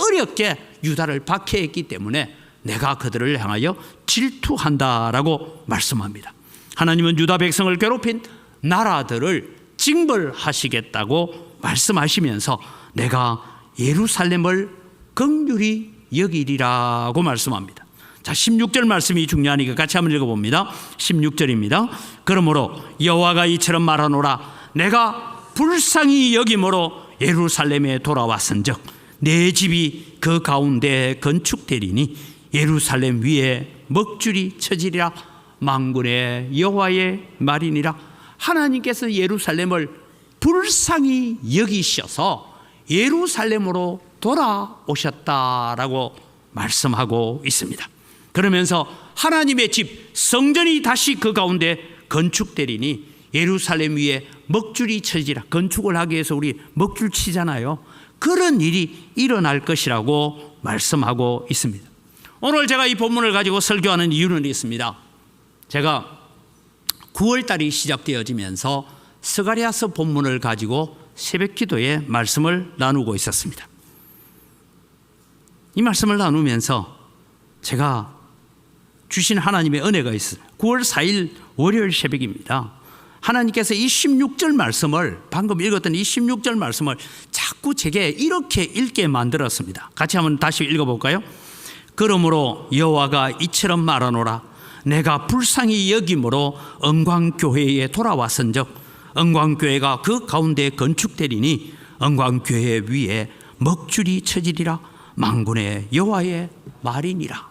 어렵게 유다를 박해했기 때문에 내가 그들을 향하여 질투한다라고 말씀합니다. 하나님은 유다 백성을 괴롭힌 나라들을 징벌하시겠다고 말씀하시면서 내가 예루살렘을 긍휼히 여기리라고 말씀합니다. 자, 16절 말씀이 중요하니까 같이 한번 읽어봅니다. 16절입니다. 그러므로 여호와가 이처럼 말하노라. 내가 불쌍히 여김으로 예루살렘에 돌아왔은즉 내 집이 그 가운데 건축되리니 예루살렘 위에 먹줄이 쳐지리라. 만군의 여호와의 말이니라. 하나님께서 예루살렘을 불쌍히 여기셔서 예루살렘으로 돌아오셨다라고 말씀하고 있습니다. 그러면서 하나님의 집 성전이 다시 그 가운데 건축되리니 예루살렘 위에 먹줄이 쳐지라. 건축을 하기 위해서 우리 먹줄 치잖아요. 그런 일이 일어날 것이라고 말씀하고 있습니다. 오늘 제가 이 본문을 가지고 설교하는 이유는 있습니다. 제가 9월달이 시작되어지면서 스가랴서 본문을 가지고 새벽기도에 말씀을 나누고 있었습니다. 이 말씀을 나누면서 제가 주신 하나님의 은혜가 있어요. 9월 4일 월요일 새벽입니다. 하나님께서 이 16절 말씀을 방금 읽었던 이 16절 말씀을 자꾸 제게 이렇게 읽게 만들었습니다. 같이 한번 다시 읽어볼까요? 그러므로 여호와가 이처럼 말하노라. 내가 불쌍히 여김으로 언광교회에 돌아왔은즉 언광교회가 그 가운데 건축되리니 언광교회 위에 먹줄이 쳐지리라. 만군의 여호와의 말이니라.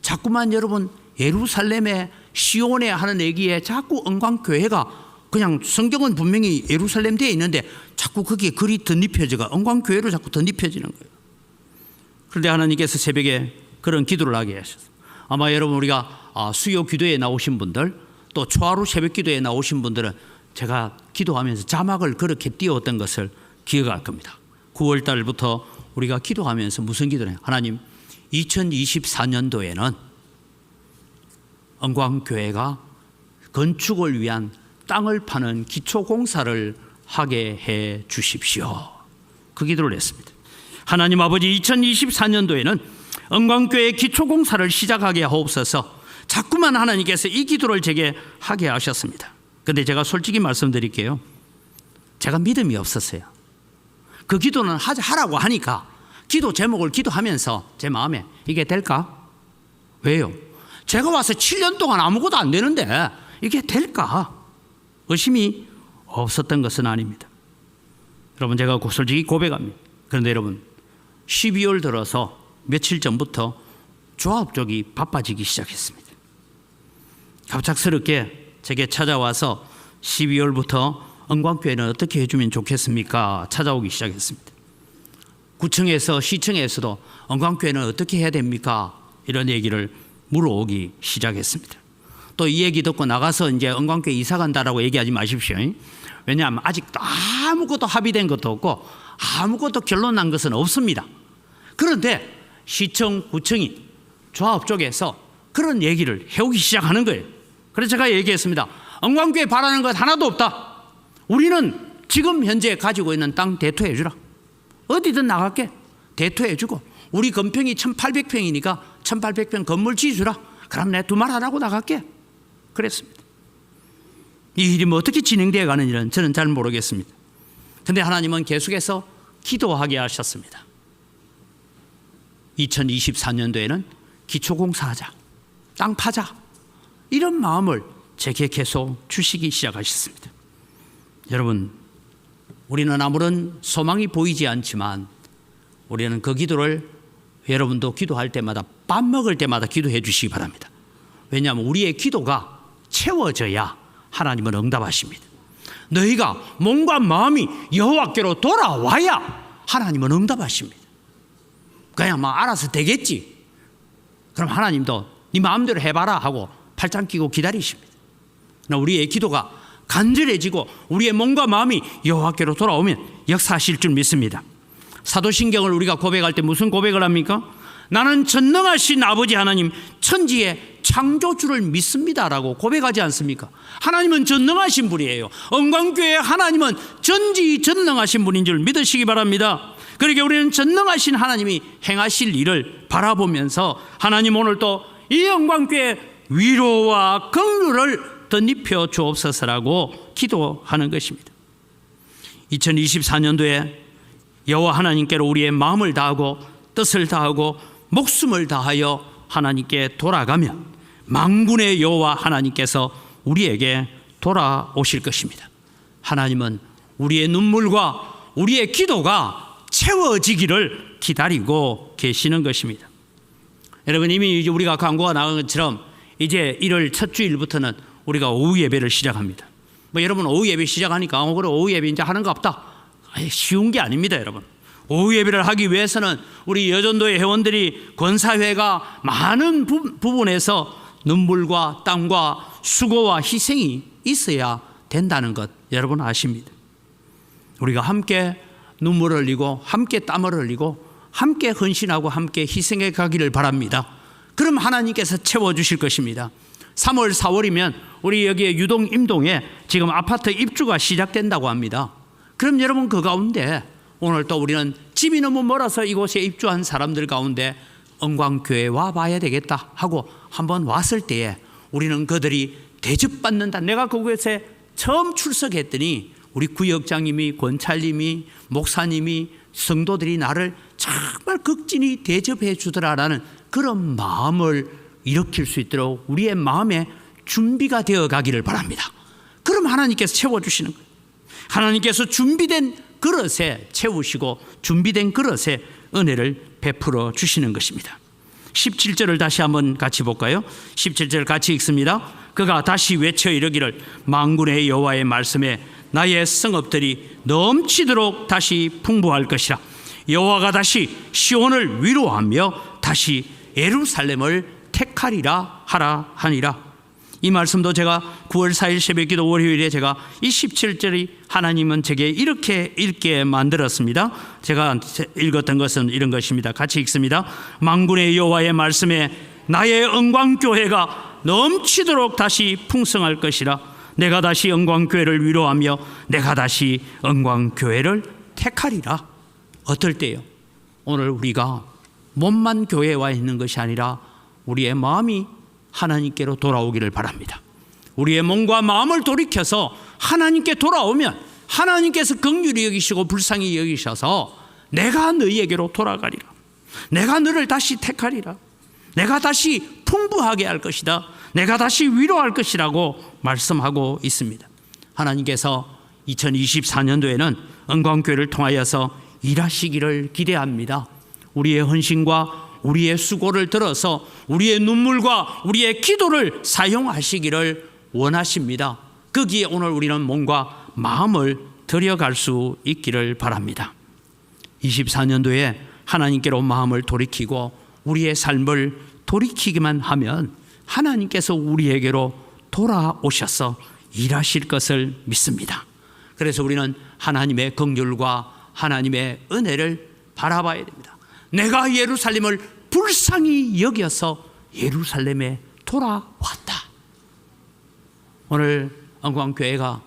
자꾸만 여러분 예루살렘에 시온에 하는 얘기에 자꾸 언광교회가 그냥 성경은 분명히 예루살렘 되어 있는데 자꾸 거기에 글이 덧입혀져가 언광교회로 자꾸 덧입혀지는 거예요. 그런데 하나님께서 새벽에 그런 기도를 하게 하셨어요. 아마 여러분 우리가 수요 기도에 나오신 분들 또 초하루 새벽 기도에 나오신 분들은 제가 기도하면서 자막을 그렇게 띄웠던 것을 기억할 겁니다. 9월 달부터 우리가 기도하면서 무슨 기도를 해요? 하나님 2024년도에는 언광교회가 건축을 위한 땅을 파는 기초공사를 하게 해 주십시오. 그 기도를 했습니다. 하나님 아버지 2024년도에는 언광교회 기초공사를 시작하게 하옵소서. 자꾸만 하나님께서 이 기도를 제게 하게 하셨습니다. 그런데 제가 솔직히 말씀드릴게요. 제가 믿음이 없었어요. 그 기도는 하라고 하니까 기도 제목을 기도하면서 제 마음에 이게 될까? 왜요? 제가 와서 7년 동안 아무것도 안 되는데 이게 될까? 의심이 없었던 것은 아닙니다. 여러분 제가 솔직히 고백합니다. 그런데 여러분 12월 들어서 며칠 전부터 조합 쪽이 바빠지기 시작했습니다. 갑작스럽게 제게 찾아와서 12월부터 언광교회는 어떻게 해주면 좋겠습니까? 찾아오기 시작했습니다. 구청에서 시청에서도 언광교회는 어떻게 해야 됩니까? 이런 얘기를 물어오기 시작했습니다. 또 이 얘기 듣고 나가서 이제 언광교회 이사 간다라고 얘기하지 마십시오. 왜냐하면 아직도 아무것도 합의된 것도 없고 아무것도 결론 난 것은 없습니다. 그런데 시청, 구청이 조합 쪽에서 그런 얘기를 해오기 시작하는 거예요. 그래서 제가 얘기했습니다. 언광교회 바라는 것 하나도 없다. 우리는 지금 현재 가지고 있는 땅 대토해 주라. 어디든 나갈게. 대토해 주고 우리 건평이 1800평이니까 1800평 건물 지주라. 그럼 내 두 말 안 하고 나갈게. 그랬습니다. 이 일이 뭐 어떻게 진행되어 가는지는 저는 잘 모르겠습니다. 그런데 하나님은 계속해서 기도하게 하셨습니다. 2024년도에는 기초공사하자, 땅 파자, 이런 마음을 제게 계속 주시기 시작하셨습니다. 여러분, 우리는 아무런 소망이 보이지 않지만 우리는 그 기도를 여러분도 기도할 때마다 밥 먹을 때마다 기도해 주시기 바랍니다. 왜냐하면 우리의 기도가 채워져야 하나님은 응답하십니다. 너희가 몸과 마음이 여호와께로 돌아와야 하나님은 응답하십니다. 그냥 막 알아서 되겠지. 그럼 하나님도 네 마음대로 해봐라 하고 팔짱 끼고 기다리십니다. 우리의 기도가 간절해지고 우리의 몸과 마음이 여호와께로 돌아오면 역사하실 줄 믿습니다. 사도신경을 우리가 고백할 때 무슨 고백을 합니까? 나는 전능하신 아버지 하나님 천지의 창조주를 믿습니다라고 고백하지 않습니까? 하나님은 전능하신 분이에요. 언광교회 하나님은 전지전능하신 분인 줄 믿으시기 바랍니다. 그러니까 우리는 전능하신 하나님이 행하실 일을 바라보면서 하나님 오늘 또 이 언광교회 위로와 긍휼을 덧입혀 주옵소서라고 기도하는 것입니다. 2024년도에 여호와 하나님께로 우리의 마음을 다하고 뜻을 다하고 목숨을 다하여 하나님께 돌아가면 만군의 여호와 하나님께서 우리에게 돌아오실 것입니다. 하나님은 우리의 눈물과 우리의 기도가 채워지기를 기다리고 계시는 것입니다. 여러분, 이미 이제 우리가 광고가 나간 것처럼 이제 1월 첫 주일부터는 우리가 오후 예배를 시작합니다. 뭐 여러분 오후 예배 시작하니까 그래 오후 예배 이제 하는 거 없다. 쉬운 게 아닙니다, 여러분. 오후 예배를 하기 위해서는 우리 여전도의 회원들이 권사회가 많은 부분에서 눈물과 땀과 수고와 희생이 있어야 된다는 것 여러분 아십니다. 우리가 함께 눈물을 흘리고 함께 땀을 흘리고 함께 헌신하고 함께 희생해 가기를 바랍니다. 그럼 하나님께서 채워주실 것입니다. 3월 4월이면 우리 여기에 유동 임동에 지금 아파트 입주가 시작된다고 합니다. 그럼 여러분 그 가운데 오늘 또 우리는 집이 너무 멀어서 이곳에 입주한 사람들 가운데 언광교회에 와봐야 되겠다 하고 한번 왔을 때에 우리는 그들이 대접받는다. 내가 그곳에 처음 출석했더니 우리 구역장님이, 권찰님이, 목사님이, 성도들이 나를 정말 극진히 대접해 주더라라는 그런 마음을 일으킬 수 있도록 우리의 마음에 준비가 되어 가기를 바랍니다. 그럼 하나님께서 채워주시는 거예요. 하나님께서 준비된 그릇에 채우시고 준비된 그릇에 은혜를 베풀어 주시는 것입니다. 17절을 다시 한번 같이 볼까요? 17절 같이 읽습니다. 그가 다시 외쳐 이르기를 만군의 여호와의 말씀에 나의 성읍들이 넘치도록 다시 풍부할 것이라. 여호와가 다시 시온을 위로하며 다시 예루살렘을 택하리라 하라 하니라. 이 말씀도 제가 9월 4일 새벽기도 월요일에 제가 이 17절이 하나님은 제게 이렇게 읽게 만들었습니다. 제가 읽었던 것은 이런 것입니다. 같이 읽습니다. 만군의 여호와의 말씀에 나의 언광교회가 넘치도록 다시 풍성할 것이라. 내가 다시 언광교회를 위로하며 내가 다시 언광교회를 택하리라. 어떨 때요? 오늘 우리가 몸만 교회에 와 있는 것이 아니라 우리의 마음이 하나님께로 돌아오기를 바랍니다. 우리의 몸과 마음을 돌이켜서 하나님께 돌아오면 하나님께서 긍휼히 여기시고 불쌍히 여기셔서 내가 너희에게로 돌아가리라. 내가 너를 다시 택하리라. 내가 다시 풍부하게 할 것이다. 내가 다시 위로할 것이라고 말씀하고 있습니다. 하나님께서 2024년도에는 언광교회를 통하여서 일하시기를 기대합니다. 우리의 헌신과 우리의 수고를 들어서 우리의 눈물과 우리의 기도를 사용하시기를 원하십니다. 거기에 오늘 우리는 몸과 마음을 들여갈 수 있기를 바랍니다. 24년도에 하나님께로 마음을 돌이키고 우리의 삶을 돌이키기만 하면 하나님께서 우리에게로 돌아오셔서 일하실 것을 믿습니다. 그래서 우리는 하나님의 긍휼과 하나님의 은혜를 바라봐야 됩니다. 내가 예루살렘을 불쌍히 여겨서 예루살렘에 돌아왔다. 오늘 언광교회가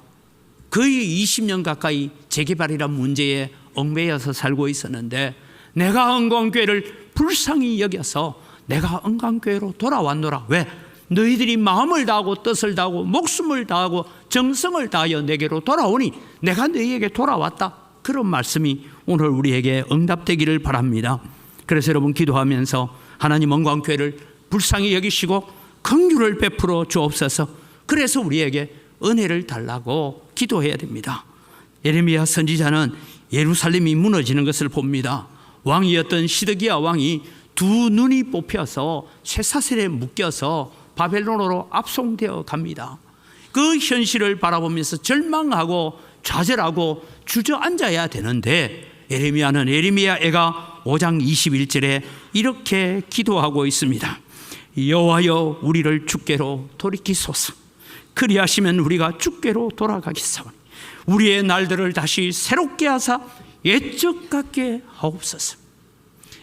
거의 20년 가까이 재개발이란 문제에 얽매여서 살고 있었는데 내가 언광교회를 불쌍히 여겨서 내가 은강교회로 돌아왔노라. 왜? 너희들이 마음을 다하고 뜻을 다하고 목숨을 다하고 정성을 다하여 내게로 돌아오니 내가 너희에게 돌아왔다. 그런 말씀이 오늘 우리에게 응답되기를 바랍니다. 그래서 여러분 기도하면서 하나님 은광교회를 불쌍히 여기시고 긍휼을 베풀어 주옵소서. 그래서 우리에게 은혜를 달라고 기도해야 됩니다. 예레미야 선지자는 예루살렘이 무너지는 것을 봅니다. 왕이었던 시드기야 왕이 두 눈이 뽑혀서 쇠사슬에 묶여서 바벨론으로 압송되어 갑니다. 그 현실을 바라보면서 절망하고 좌절하고 주저앉아야 되는데 예레미야는 예레미야애가 5장 21절에 이렇게 기도하고 있습니다. 여호와여 우리를 주께로 돌이키소서. 그리하시면 우리가 주께로 돌아가겠사오니 우리의 날들을 다시 새롭게 하사 옛적 같게 하옵소서.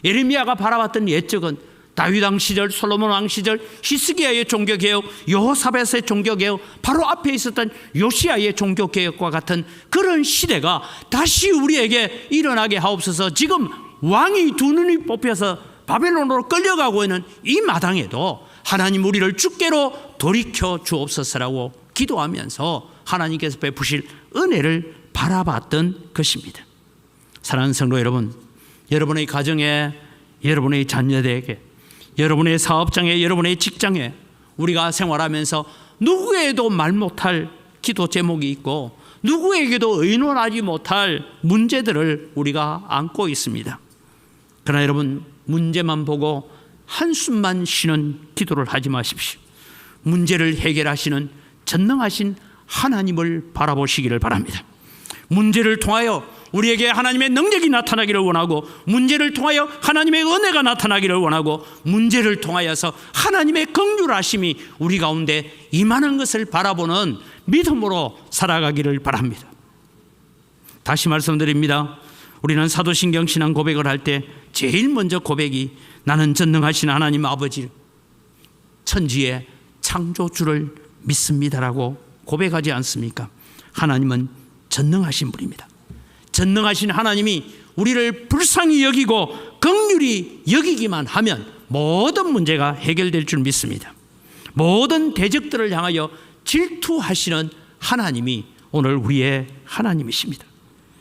예레미야가 바라봤던 옛적은 다윗 왕 시절, 솔로몬 왕 시절, 히스기야의 종교개혁, 여호사밧의 종교개혁, 바로 앞에 있었던 요시야의 종교개혁과 같은 그런 시대가 다시 우리에게 일어나게 하옵소서. 지금 왕이 두 눈이 뽑혀서 바벨론으로 끌려가고 있는 이 마당에도 하나님 우리를 주께로 돌이켜 주옵소서라고 기도하면서 하나님께서 베푸실 은혜를 바라봤던 것입니다. 사랑하는 성도 여러분, 여러분의 가정에, 여러분의 자녀들에게, 여러분의 사업장에, 여러분의 직장에 우리가 생활하면서 누구에도 말 못할 기도 제목이 있고 누구에게도 의논하지 못할 문제들을 우리가 안고 있습니다. 그러나 여러분, 문제만 보고 한숨만 쉬는 기도를 하지 마십시오. 문제를 해결하시는 전능하신 하나님을 바라보시기를 바랍니다. 문제를 통하여 우리에게 하나님의 능력이 나타나기를 원하고, 문제를 통하여 하나님의 은혜가 나타나기를 원하고, 문제를 통하여서 하나님의 긍휼하심이 우리 가운데 임하는 것을 바라보는 믿음으로 살아가기를 바랍니다. 다시 말씀드립니다. 우리는 사도신경 신앙 고백을 할 때 제일 먼저 고백이 나는 전능하신 하나님 아버지 천지의 창조주를 믿습니다라고 고백하지 않습니까? 하나님은 전능하신 분입니다. 전능하신 하나님이 우리를 불쌍히 여기고 긍휼히 여기기만 하면 모든 문제가 해결될 줄 믿습니다. 모든 대적들을 향하여 질투하시는 하나님이 오늘 우리의 하나님이십니다.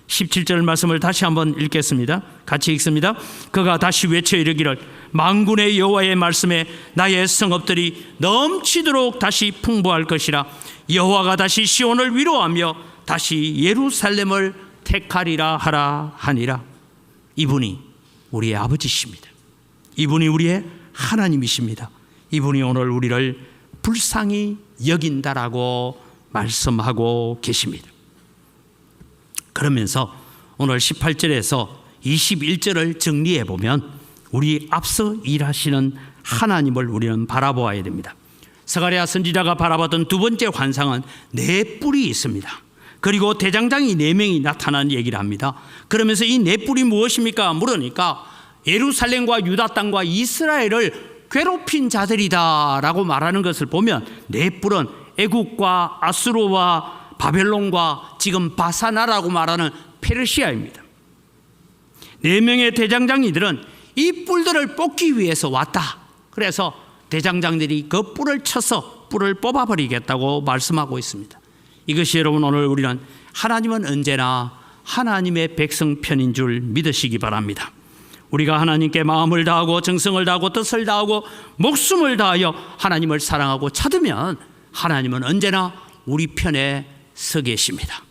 17절 말씀을 다시 한번 읽겠습니다. 같이 읽습니다. 그가 다시 외쳐 이르기를 만군의 여호와의 말씀에 나의 성읍들이 넘치도록 다시 풍부할 것이라. 여호와가 다시 시온을 위로하며 다시 예루살렘을 택하리라 하라 하니라. 이분이 우리의 아버지십니다. 이분이 우리의 하나님이십니다. 이분이 오늘 우리를 불쌍히 여긴다라고 말씀하고 계십니다. 그러면서 오늘 18절에서 21절을 정리해 보면 우리 앞서 일하시는 하나님을 우리는 바라보아야 됩니다. 스가랴 선지자가 바라봤던 두 번째 환상은 네 뿔이 있습니다. 그리고 대장장이 4명이 나타나는 얘기를 합니다. 그러면서 이 네 뿔이 무엇입니까? 물으니까 예루살렘과 유다 땅과 이스라엘을 괴롭힌 자들이다라고 말하는 것을 보면 네 뿔은 애국과 아수르와 바벨론과 지금 바사나라고 말하는 페르시아입니다. 4명의 대장장이들은 이 뿔들을 뽑기 위해서 왔다. 그래서 대장장들이 그 뿔을 쳐서 뿔을 뽑아버리겠다고 말씀하고 있습니다. 이것이 여러분 오늘 우리는 하나님은 언제나 하나님의 백성 편인 줄 믿으시기 바랍니다. 우리가 하나님께 마음을 다하고 정성을 다하고 뜻을 다하고 목숨을 다하여 하나님을 사랑하고 찾으면 하나님은 언제나 우리 편에 서 계십니다.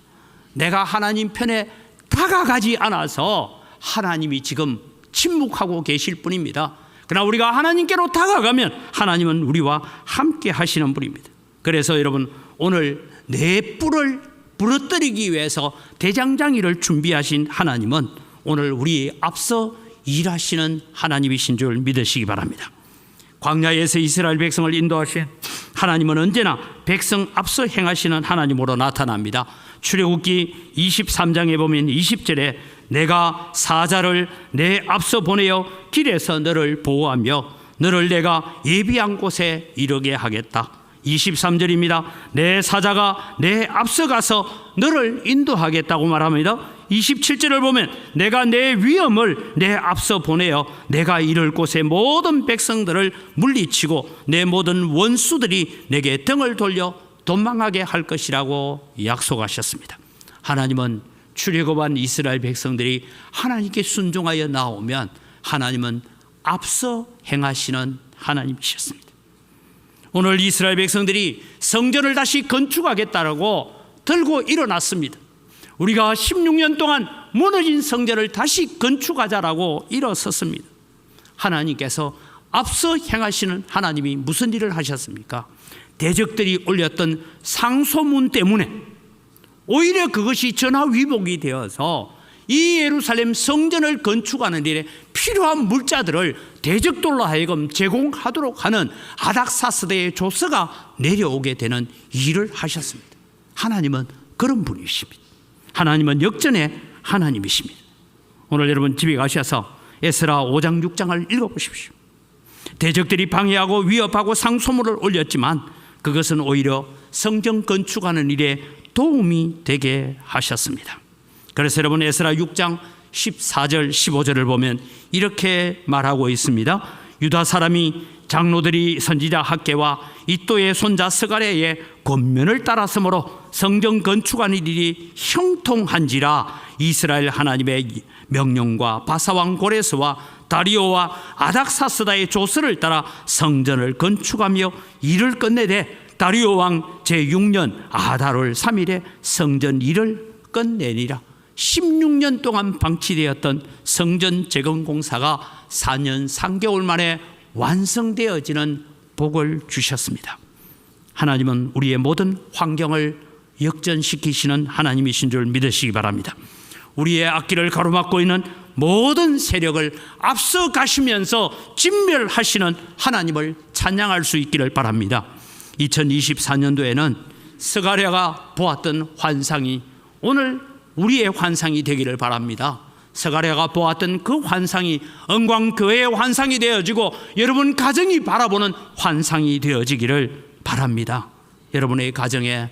내가 하나님 편에 다가가지 않아서 하나님이 지금 침묵하고 계실 뿐입니다. 그러나 우리가 하나님께로 다가가면 하나님은 우리와 함께 하시는 분입니다. 그래서 여러분 오늘 네 뿔을 부러뜨리기 위해서 대장장이를 준비하신 하나님은 오늘 우리 앞서 일하시는 하나님이신 줄 믿으시기 바랍니다. 광야에서 이스라엘 백성을 인도하신 하나님은 언제나 백성 앞서 행하시는 하나님으로 나타납니다. 출애굽기 23장에 보면 20절에 내가 사자를 내 앞서 보내어 길에서 너를 보호하며 너를 내가 예비한 곳에 이르게 하겠다. 23절입니다. 내 사자가 내 앞서 가서 너를 인도하겠다고 말합니다. 27절을 보면 내가 내 위엄을 내 앞서 보내어 내가 이를 곳의 모든 백성들을 물리치고 내 모든 원수들이 내게 등을 돌려 도망하게 할 것이라고 약속하셨습니다. 하나님은 출애굽한 이스라엘 백성들이 하나님께 순종하여 나오면 하나님은 앞서 행하시는 하나님이셨습니다. 오늘 이스라엘 백성들이 성전을 다시 건축하겠다라고 들고 일어났습니다. 우리가 16년 동안 무너진 성전을 다시 건축하자라고 일어섰습니다. 하나님께서 앞서 행하시는 하나님이 무슨 일을 하셨습니까? 대적들이 올렸던 상소문 때문에 오히려 그것이 전화위복이 되어서 이 예루살렘 성전을 건축하는 일에 필요한 물자들을 대적들로 하여금 제공하도록 하는 아닥사스다의 조서가 내려오게 되는 일을 하셨습니다. 하나님은 그런 분이십니다. 하나님은 역전의 하나님이십니다. 오늘 여러분 집에 가셔서 에스라 5장 6장을 읽어보십시오. 대적들이 방해하고 위협하고 상소문을 올렸지만 그것은 오히려 성전 건축하는 일에 도움이 되게 하셨습니다. 그래서 여러분 에스라 6장 14절 15절을 보면 이렇게 말하고 있습니다. 유다 사람이 장로들이 선지자 학개와 이또의 손자 스가랴의 권면을 따랐으므로 성전 건축하는 일이 형통한지라 이스라엘 하나님의 명령과 바사왕 고레스와 다리오와 아닥사스다의 조서를 따라 성전을 건축하며 일을 끝내되 다리오 왕 제6년 아달월 3일에 성전 일을 끝내니라. 16년 동안 방치되었던 성전 재건 공사가 4년 3개월 만에 완성되어지는 복을 주셨습니다. 하나님은 우리의 모든 환경을 역전시키시는 하나님이신 줄 믿으시기 바랍니다. 우리의 앞길을 가로막고 있는 모든 세력을 앞서 가시면서 진멸하시는 하나님을 찬양할 수 있기를 바랍니다. 2024년도에는 스가랴가 보았던 환상이 오늘 우리의 환상이 되기를 바랍니다. 스가랴가 보았던 그 환상이 은광교회의 환상이 되어지고 여러분 가정이 바라보는 환상이 되어지기를 바랍니다. 여러분의 가정에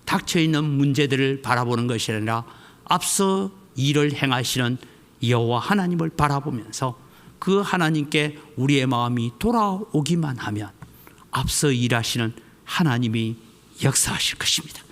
닥쳐있는 문제들을 바라보는 것이 아니라 앞서 일을 행하시는 여호와 하나님을 바라보면서 그 하나님께 우리의 마음이 돌아오기만 하면 앞서 일하시는 하나님이 역사하실 것입니다.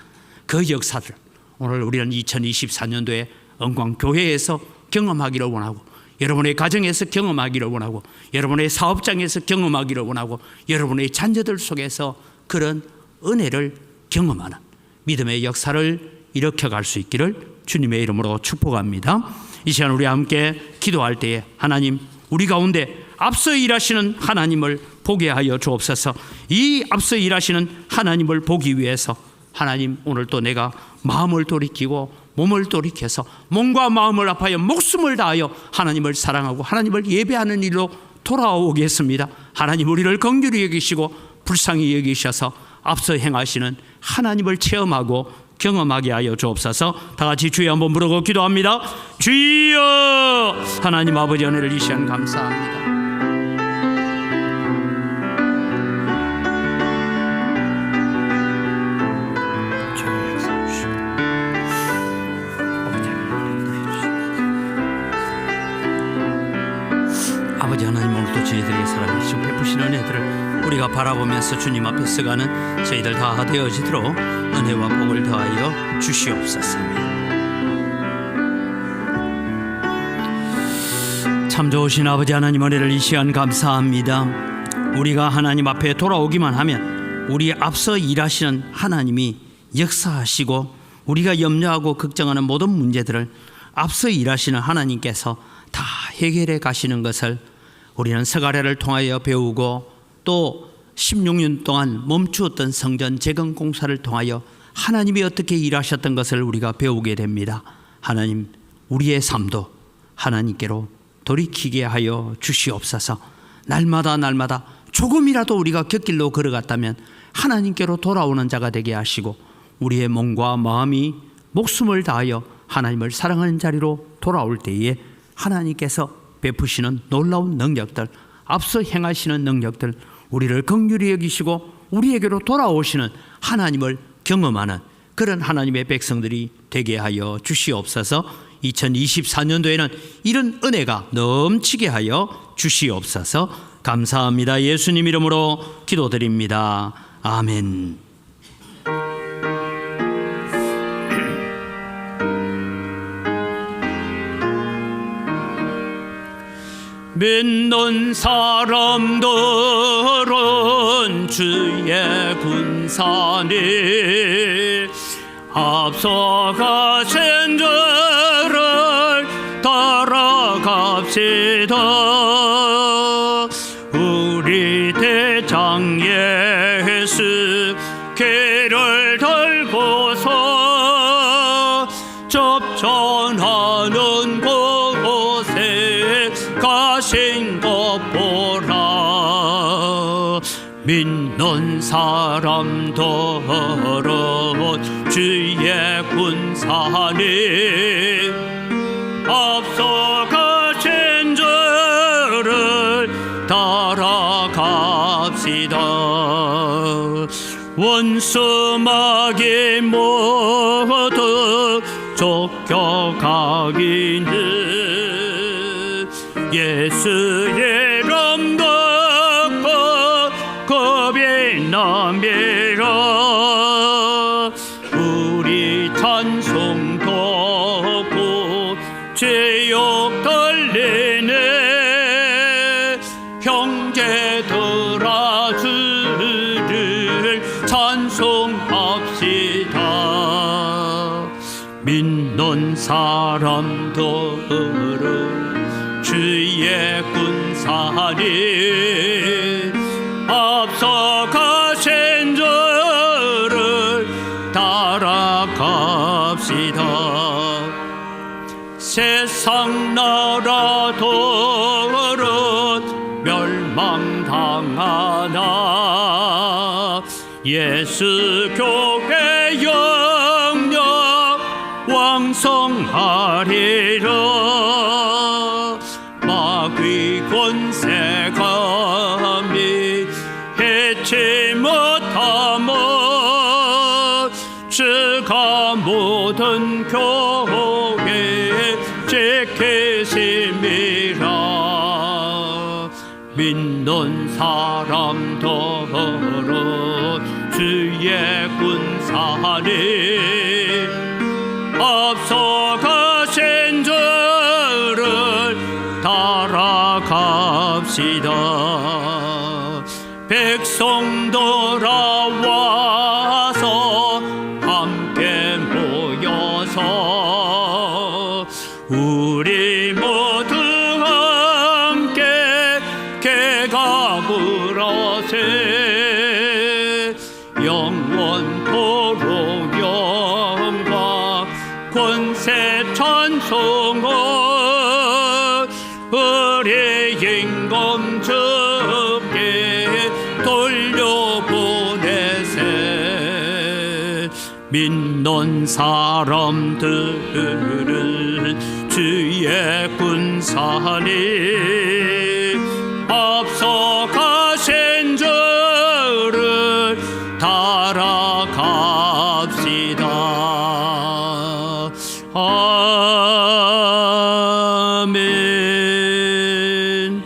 그 역사들 오늘 우리는 2024년도에 은광교회에서 경험하기를 원하고 여러분의 가정에서 경험하기를 원하고 여러분의 사업장에서 경험하기를 원하고 여러분의 자녀들 속에서 그런 은혜를 경험하는 믿음의 역사를 일으켜갈 수 있기를 주님의 이름으로 축복합니다. 이 시간 우리 함께 기도할 때에 하나님 우리 가운데 앞서 일하시는 하나님을 보게 하여 주옵소서. 이 앞서 일하시는 하나님을 보기 위해서 하나님 오늘 또 내가 마음을 돌이키고 몸을 돌이켜서 몸과 마음을 합하여 목숨을 다하여 하나님을 사랑하고 하나님을 예배하는 일로 돌아오겠습니다. 하나님 우리를 긍휼히 여기시고 불쌍히 여기셔서 앞서 행하시는 하나님을 체험하고 경험하게 하여 주옵소서. 다 같이 주여 한번 부르고 기도합니다. 주여. 하나님 아버지 은혜를 이 시간 감사합니다. 아버지 하나님 오늘도 저희들의 사랑이 지금 베푸시는 은혜들을 우리가 바라보면서 주님 앞에 서가는 저희들 다 되어지도록 은혜와 복을 더하여 주시옵소서. 참 좋으신 아버지 하나님 은혜를 이 시간 감사합니다. 우리가 하나님 앞에 돌아오기만 하면 우리 앞서 일하시는 하나님이 역사하시고 우리가 염려하고 걱정하는 모든 문제들을 앞서 일하시는 하나님께서 다 해결해 가시는 것을 우리는 스가랴를 통하여 배우고 또 16년 동안 멈추었던 성전 재건 공사를 통하여 하나님이 어떻게 일하셨던 것을 우리가 배우게 됩니다. 하나님 우리의 삶도 하나님께로 돌이키게 하여 주시옵소서. 날마다 조금이라도 우리가 곁길로 걸어갔다면 하나님께로 돌아오는 자가 되게 하시고 우리의 몸과 마음이 목숨을 다하여 하나님을 사랑하는 자리로 돌아올 때에 하나님께서 베푸시는 놀라운 능력들, 앞서 행하시는 능력들, 우리를 긍휼히 여기시고 우리에게로 돌아오시는 하나님을 경험하는 그런 하나님의 백성들이 되게 하여 주시옵소서. 2024년도에는 이런 은혜가 넘치게 하여 주시옵소서. 감사합니다. 예수님 이름으로 기도드립니다. 아멘. 믿는 사람들은 주의 군사니 앞서가신 자를 따라갑시다. 우리 대장 예수 길을 들고서 접전하는 곳에 가신 것 보라. 믿는 사람들은 주의 군사니 앞서가신 자를 따라갑시다. 원수마귀 모두 쫓겨가기는 예수의 이름 듣고 겁이 남이라. 우리 찬송 듣고 지옥 달리네. 형제들아 주를 찬송합시다. 믿는 사람들은 주의 군사니 앞서가신 자를 따라갑시다. 세상 나라들은 멸망당하나 예수 교회 영역 왕성하리라. 마귀 권세감이 해치 못하면 주가 모든 교회 지키심이라. 믿는 사람들은 주의 군사니 앞서가신 자를 따라갑시다. 백성들아 와서 함께 모여서 우리 모두 함께 개가불어세. 영원토록 영광 권세 찬송을 우리 임금 주께 돌려보내세. 믿는 사람들은 주의 군사니 앞서가신 자를 따라갑시다. 아멘.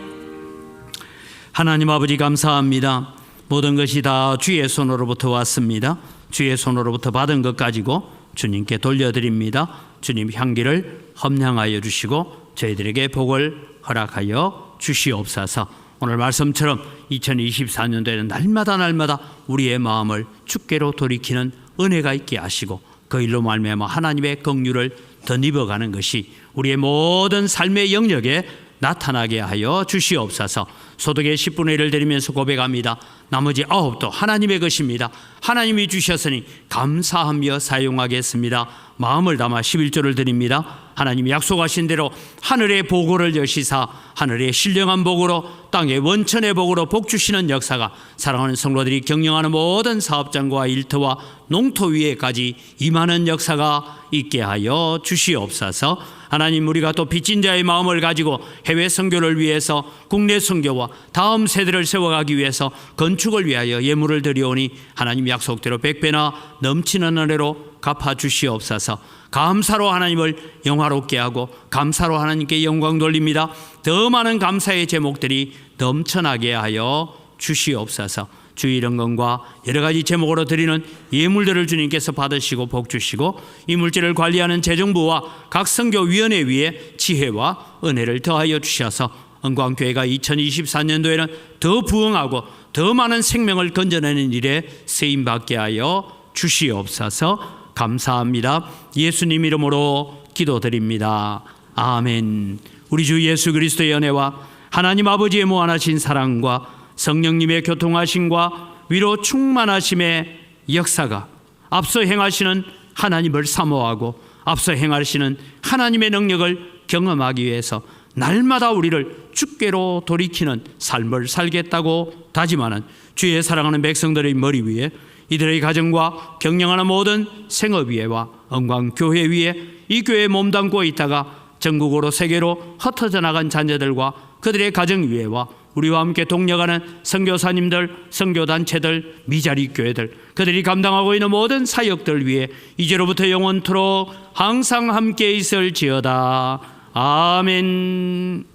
하나님 아버지 감사합니다. 모든 것이 다 주의 손으로부터 왔습니다. 주의 손으로부터 받은 것 가지고 주님께 돌려드립니다. 주님 향기를 험량하여 주시고 저희들에게 복을 허락하여 주시옵소서. 오늘 말씀처럼 2024년도에는 날마다 우리의 마음을 주께로 돌이키는 은혜가 있게 하시고 그 일로 말미암아 하나님의 긍휼을 덧입어가는 것이 우리의 모든 삶의 영역에 나타나게 하여 주시옵소서. 소득의 10분의 1을 드리면서 고백합니다. 나머지 9도 하나님의 것입니다. 하나님이 주셨으니 감사하며 사용하겠습니다. 마음을 담아 11조를 드립니다. 하나님이 약속하신 대로 하늘의 보고를 여시사 하늘의 신령한 복으로 땅의 원천의 복으로 복 주시는 역사가 사랑하는 성도들이 경영하는 모든 사업장과 일터와 농토 위에까지 임하는 역사가 있게 하여 주시옵소서. 하나님, 우리가 또 빚진 자의 마음을 가지고 해외 선교를 위해서 국내 선교와 다음 세대를 세워가기 위해서 건축을 위하여 예물을 드리오니 하나님 약속대로 100배나 넘치는 은혜로 갚아주시옵소서. 감사로 하나님을 영화롭게 하고 감사로 하나님께 영광 돌립니다. 더 많은 감사의 제목들이 넘쳐나게 하여 주시옵소서. 주의 이런건과 여러 가지 제목으로 드리는 예물들을 주님께서 받으시고 복 주시고 이 물질을 관리하는 재정부와 각 선교위원회 위에 지혜와 은혜를 더하여 주셔서 은광교회가 2024년도에는 더 부흥하고 더 많은 생명을 건져내는 일에 쓰임받게 하여 주시옵소서. 감사합니다. 예수님 이름으로 기도드립니다. 아멘. 우리 주 예수 그리스도의 은혜와 하나님 아버지의 무한하신 사랑과 성령님의 교통하심과 위로 충만하심의 역사가 앞서 행하시는 하나님을 사모하고 앞서 행하시는 하나님의 능력을 경험하기 위해서 날마다 우리를 주께로 돌이키는 삶을 살겠다고 다짐하는 주의 사랑하는 백성들의 머리 위에 이들의 가정과 경영하는 모든 생업위회와 은광교회 위에 이 교회에 몸담고 있다가 전국으로 세계로 흩어져 나간 자녀들과 그들의 가정위회와 우리와 함께 동력하는 선교사님들, 선교단체들, 미자리 교회들, 그들이 감당하고 있는 모든 사역들 위해 이제로부터 영원토록 항상 함께 있을지어다. 아멘.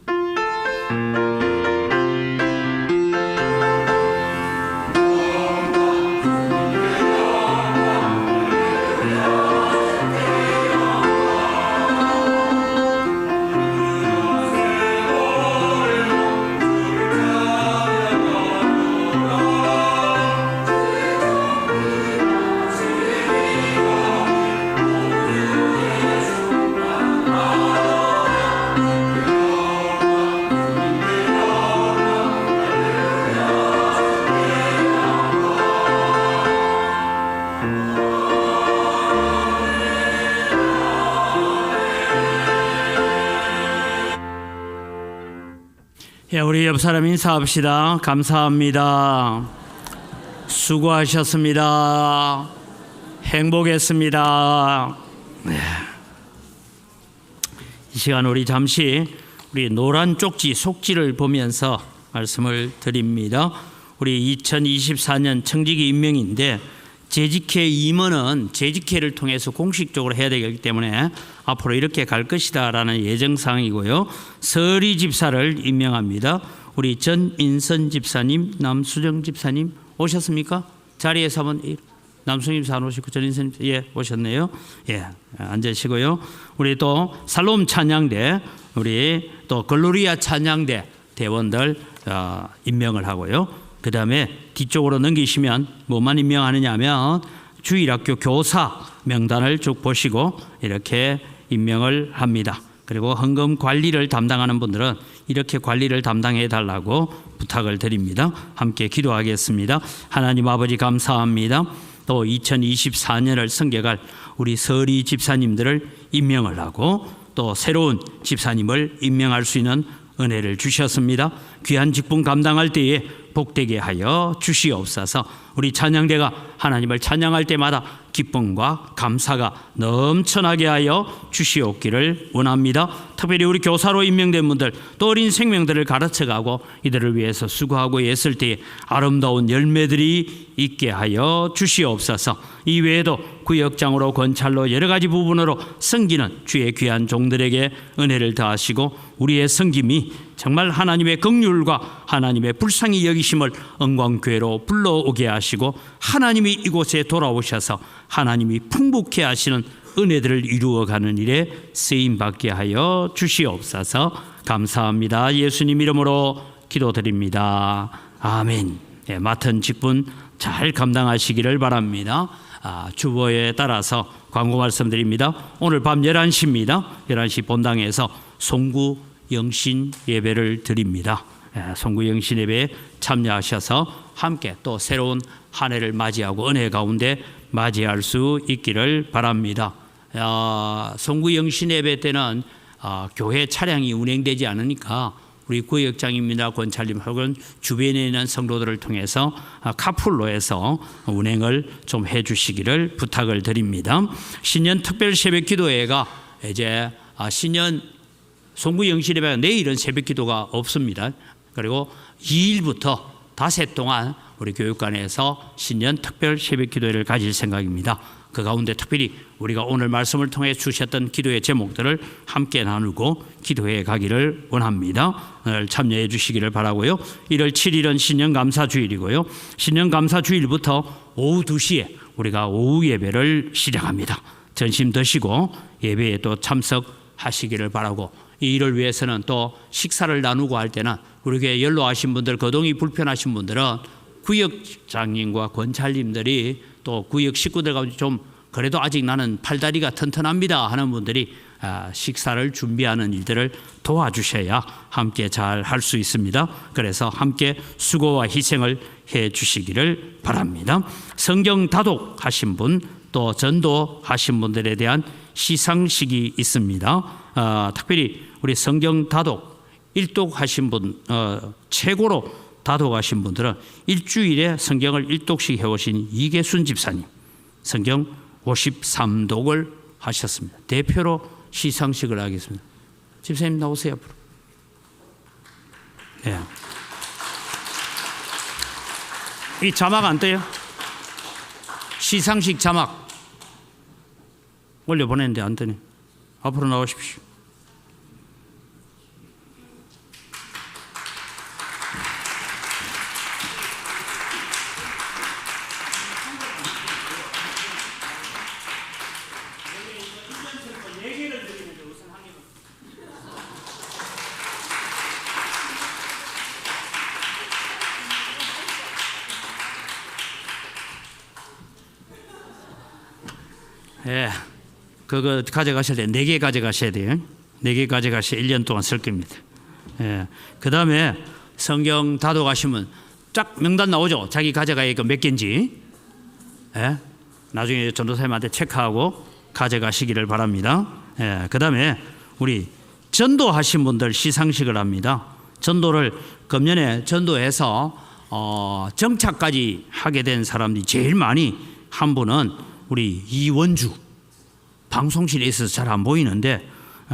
우리 옆 사람 인사합시다. 감사합니다. 수고하셨습니다. 행복했습니다. 이 시간 우리 잠시 우리 노란 쪽지 속지를 보면서 말씀을 드립니다. 우리 2024년 청지기 임명인데 재직회 임원은 재직회를 통해서 공식적으로 해야 되기 때문에 앞으로 이렇게 갈 것이다라는 예정사항이고요. 서리 집사를 임명합니다. 우리 전인선 집사님, 남수정 집사님 오셨습니까? 자리에서 한번 남수정 집사 안 오시고 전인선 집사 예 오셨네요. 예 앉으시고요. 우리 또 살롬 찬양대, 우리 또 글로리아 찬양대 대원들 임명을 하고요. 그 다음에 뒤쪽으로 넘기시면 뭐만 임명하느냐 하면 주일학교 교사 명단을 쭉 보시고 이렇게 임명을 합니다. 그리고 헌금 관리를 담당하는 분들은 이렇게 관리를 담당해 달라고 부탁을 드립니다. 함께 기도하겠습니다. 하나님 아버지 감사합니다. 또 2024년을 섬겨갈 우리 서리 집사님들을 임명을 하고 또 새로운 집사님을 임명할 수 있는 은혜를 주셨습니다. 귀한 직분 감당할 때에 복되게 하여 주시옵소서. 우리 찬양대가 하나님을 찬양할 때마다 기쁨과 감사가 넘쳐나게 하여 주시옵기를 원합니다. 특별히 우리 교사로 임명된 분들 또 어린 생명들을 가르쳐가고 이들을 위해서 수고하고 애쓸 때에 아름다운 열매들이 있게 하여 주시옵소서. 이 외에도 구역장으로 권찰로 여러 가지 부분으로 섬기는 주의 귀한 종들에게 은혜를 더하시고 우리의 섬김이 정말 하나님의 긍휼과 하나님의 불쌍히 여기심을 은광교회로 불러오게 하시고 하나님이 이곳에 돌아오셔서 하나님이 풍부케 하시는 은혜들을 이루어가는 일에 쓰임받게 하여 주시옵소서. 감사합니다. 예수님 이름으로 기도드립니다. 아멘. 네, 맡은 직분 잘 감당하시기를 바랍니다. 주보에 따라서 광고 말씀드립니다. 오늘 밤 11시입니다. 11시 본당에서 송구 영신 예배를 드립니다. 송구 영신 예배에 참여하셔서 함께 또 새로운 한 해를 맞이하고 은혜 가운데 맞이할 수 있기를 바랍니다. 송구 영신 예배 때는 교회 차량이 운행되지 않으니까 우리 구역장입니다. 권찰님 혹은 주변에 있는 성도들을 통해서 카풀로 해서 운행을 좀 해주시기를 부탁을 드립니다. 신년 특별 새벽 기도회가 이제 신년 송구 영실예배가 내일은 새벽기도가 없습니다. 그리고 2일부터 닷새 동안 우리 교육관에서 신년 특별 새벽기도회를 가질 생각입니다. 그 가운데 특별히 우리가 오늘 말씀을 통해 주셨던 기도의 제목들을 함께 나누고 기도회에 가기를 원합니다. 오늘 참여해 주시기를 바라고요. 1월 7일은 신년감사주일이고요. 신년감사주일부터 오후 2시에 우리가 오후 예배를 시작합니다. 전심 드시고 예배에 또 참석하시기를 바라고, 이 일을 위해서는 또 식사를 나누고 할 때는 우리 교회 연로하신 분들, 거동이 불편하신 분들은 구역장님과 권찰님들이 또 구역 식구들 가운데 좀 그래도 아직 나는 팔다리가 튼튼합니다 하는 분들이 식사를 준비하는 일들을 도와주셔야 함께 잘 할 수 있습니다. 그래서 함께 수고와 희생을 해 주시기를 바랍니다. 성경 다독하신 분, 또 전도하신 분들에 대한 시상식이 있습니다. 특별히 우리 성경 다독 일독하신 분, 최고로 다독하신 분들은 일주일에 성경을 1독씩 해오신 이계순 집사님, 성경 53독을 하셨습니다. 대표로 시상식을 하겠습니다. 집사님 나오세요 앞으로. 예. 이 자막 안 떠요? 시상식 자막 올려 보냈는데 안 뜨네. 앞으로 나오십시오. 예, 그거 가져가셔야 돼요. 4개 가져가셔야 돼요. 4개 가져가셔야 1년 동안 쓸 겁니다. 예, 그 다음에 성경 다독하시면 쫙 명단 나오죠. 자기 가져가야 이거 몇 개인지. 예, 나중에 전도사님한테 체크하고 가져가시기를 바랍니다. 예, 그 다음에 우리 전도하신 분들 시상식을 합니다. 전도를 금년에 전도해서 정착까지 하게 된 사람들이 제일 많이 한 분은 우리 이원주, 방송실에 있어서 잘 안 보이는데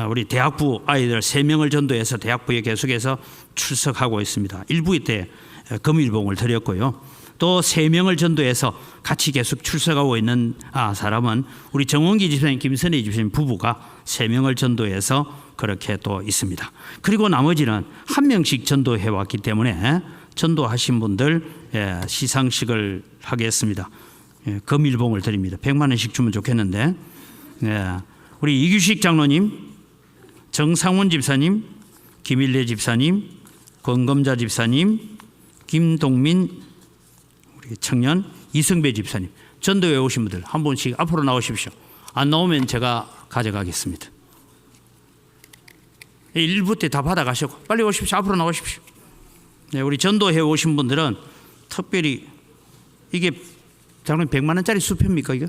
우리 대학부 아이들 3명을 전도해서 대학부에 계속해서 출석하고 있습니다. 1부 때 금일봉을 드렸고요. 또 3명을 전도해서 같이 계속 출석하고 있는 사람은 우리 정원기 집사님, 김선희 집사님 부부가 3명을 전도해서 그렇게 또 있습니다. 그리고 나머지는 1명씩 전도해 왔기 때문에 전도하신 분들 시상식을 하겠습니다. 금일봉을 드립니다. 100만 원씩 주면 좋겠는데. 우리 이규식 장로님, 정상훈 집사님, 김일래 집사님, 권검자 집사님, 김동민 우리 청년, 이승배 집사님, 전도에 오신 분들 한 분씩 앞으로 나오십시오. 안 나오면 제가 가져가겠습니다. 1부 때 다 받아가시고 빨리 오십시오. 앞으로 나오십시오. 네, 우리 전도해 오신 분들은 특별히 이게 장로님 100만 원짜리 수표입니까 이거?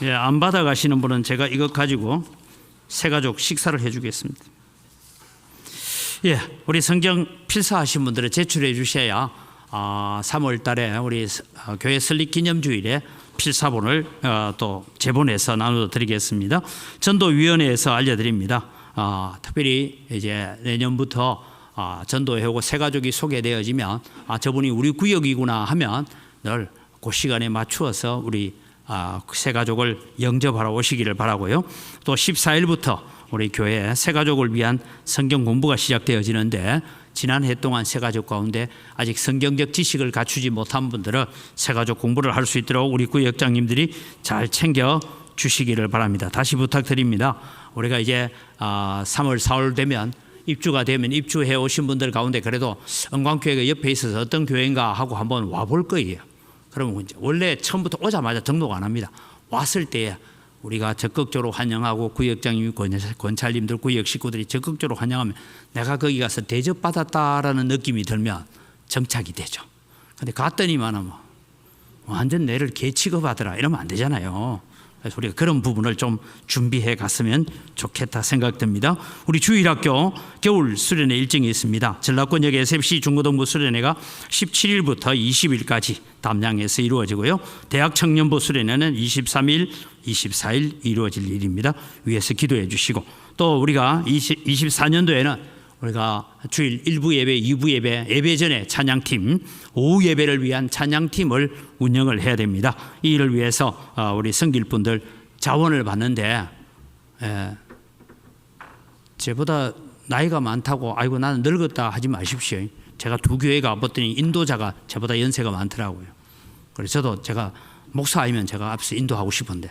예, 안 받아가시는 분은 제가 이것 가지고 새가족 식사를 해주겠습니다. 예, 우리 성경 필사하신 분들은 제출해 주셔야 3월 달에 우리 교회 설립 기념주일에 필사본을 또 제본해서 나눠 드리겠습니다. 전도위원회에서 알려드립니다. 특별히 이제 내년부터 전도회 오고 새가족이 소개되어지면 저분이 우리 구역이구나 하면 늘 그 시간에 맞추어서 우리 새가족을 영접하러 오시기를 바라고요. 또 14일부터 우리 교회 새가족을 위한 성경 공부가 시작되어지는데 지난 해 동안 새가족 가운데 아직 성경적 지식을 갖추지 못한 분들은 새가족 공부를 할 수 있도록 우리 구역장님들이 잘 챙겨 주시기를 바랍니다. 다시 부탁드립니다. 우리가 이제 3월 4월 되면 입주가 되면 입주해 오신 분들 가운데 그래도 은광교회가 옆에 있어서 어떤 교회인가 하고 한번 와볼 거예요. 그러면 이제 원래 처음부터 오자마자 등록 안 합니다. 왔을 때 우리가 적극적으로 환영하고 구역장님, 권찰님들, 구역 식구들이 적극적으로 환영하면 내가 거기 가서 대접받았다라는 느낌이 들면 정착이 되죠. 근데 갔더니만 뭐 완전 내를 개 취급하더라 이러면 안 되잖아요. 그래서 우리가 그런 부분을 좀 준비해 갔으면 좋겠다 생각됩니다. 우리 주일학교 겨울 수련회 일정이 있습니다. 전라권역 SFC 중고등부 수련회가 17일부터 20일까지 담양에서 이루어지고요. 대학 청년부 수련회는 23일, 24일 이루어질 일입니다. 위에서 기도해 주시고 또 우리가 24년도에는 우리가 주일 1부 예배, 2부 예배, 예배 전에 찬양팀, 오후 예배를 위한 찬양팀을 운영을 해야 됩니다. 이 일을 위해서 우리 성길분들 자원을 받는데 저보다 나이가 많다고 아이고 나는 늙었다 하지 마십시오. 제가 두 교회 가봤더니 인도자가 저보다 연세가 많더라고요. 그래서 저도 제가 목사 아니면 제가 앞서 인도하고 싶은데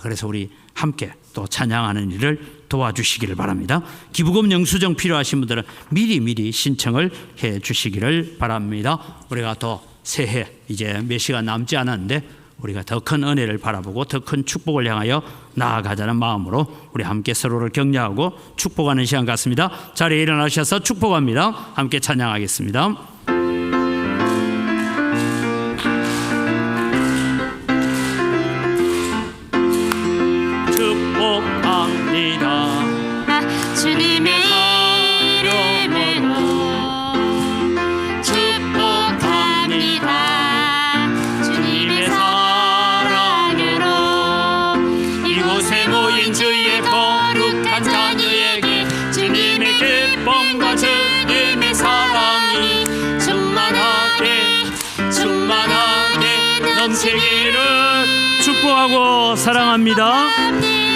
그래서 우리 함께 또 찬양하는 일을 도와주시기를 바랍니다. 기부금 영수증 필요하신 분들은 미리 신청을 해 주시기를 바랍니다. 우리가 더 새해 이제 몇 시간 남지 않았는데 우리가 더 큰 은혜를 바라보고 더 큰 축복을 향하여 나아가자는 마음으로 우리 함께 서로를 격려하고 축복하는 시간 같습니다. 자리에 일어나셔서 축복합니다. 함께 찬양하겠습니다. 주님의 이름으로 축복합니다. 주님의 사랑으로 이곳에 모인 주의 거룩한 자녀에게 주님의 기쁨과 주님의 사랑이 충만하게 넘치기를 축복하고 사랑합니다.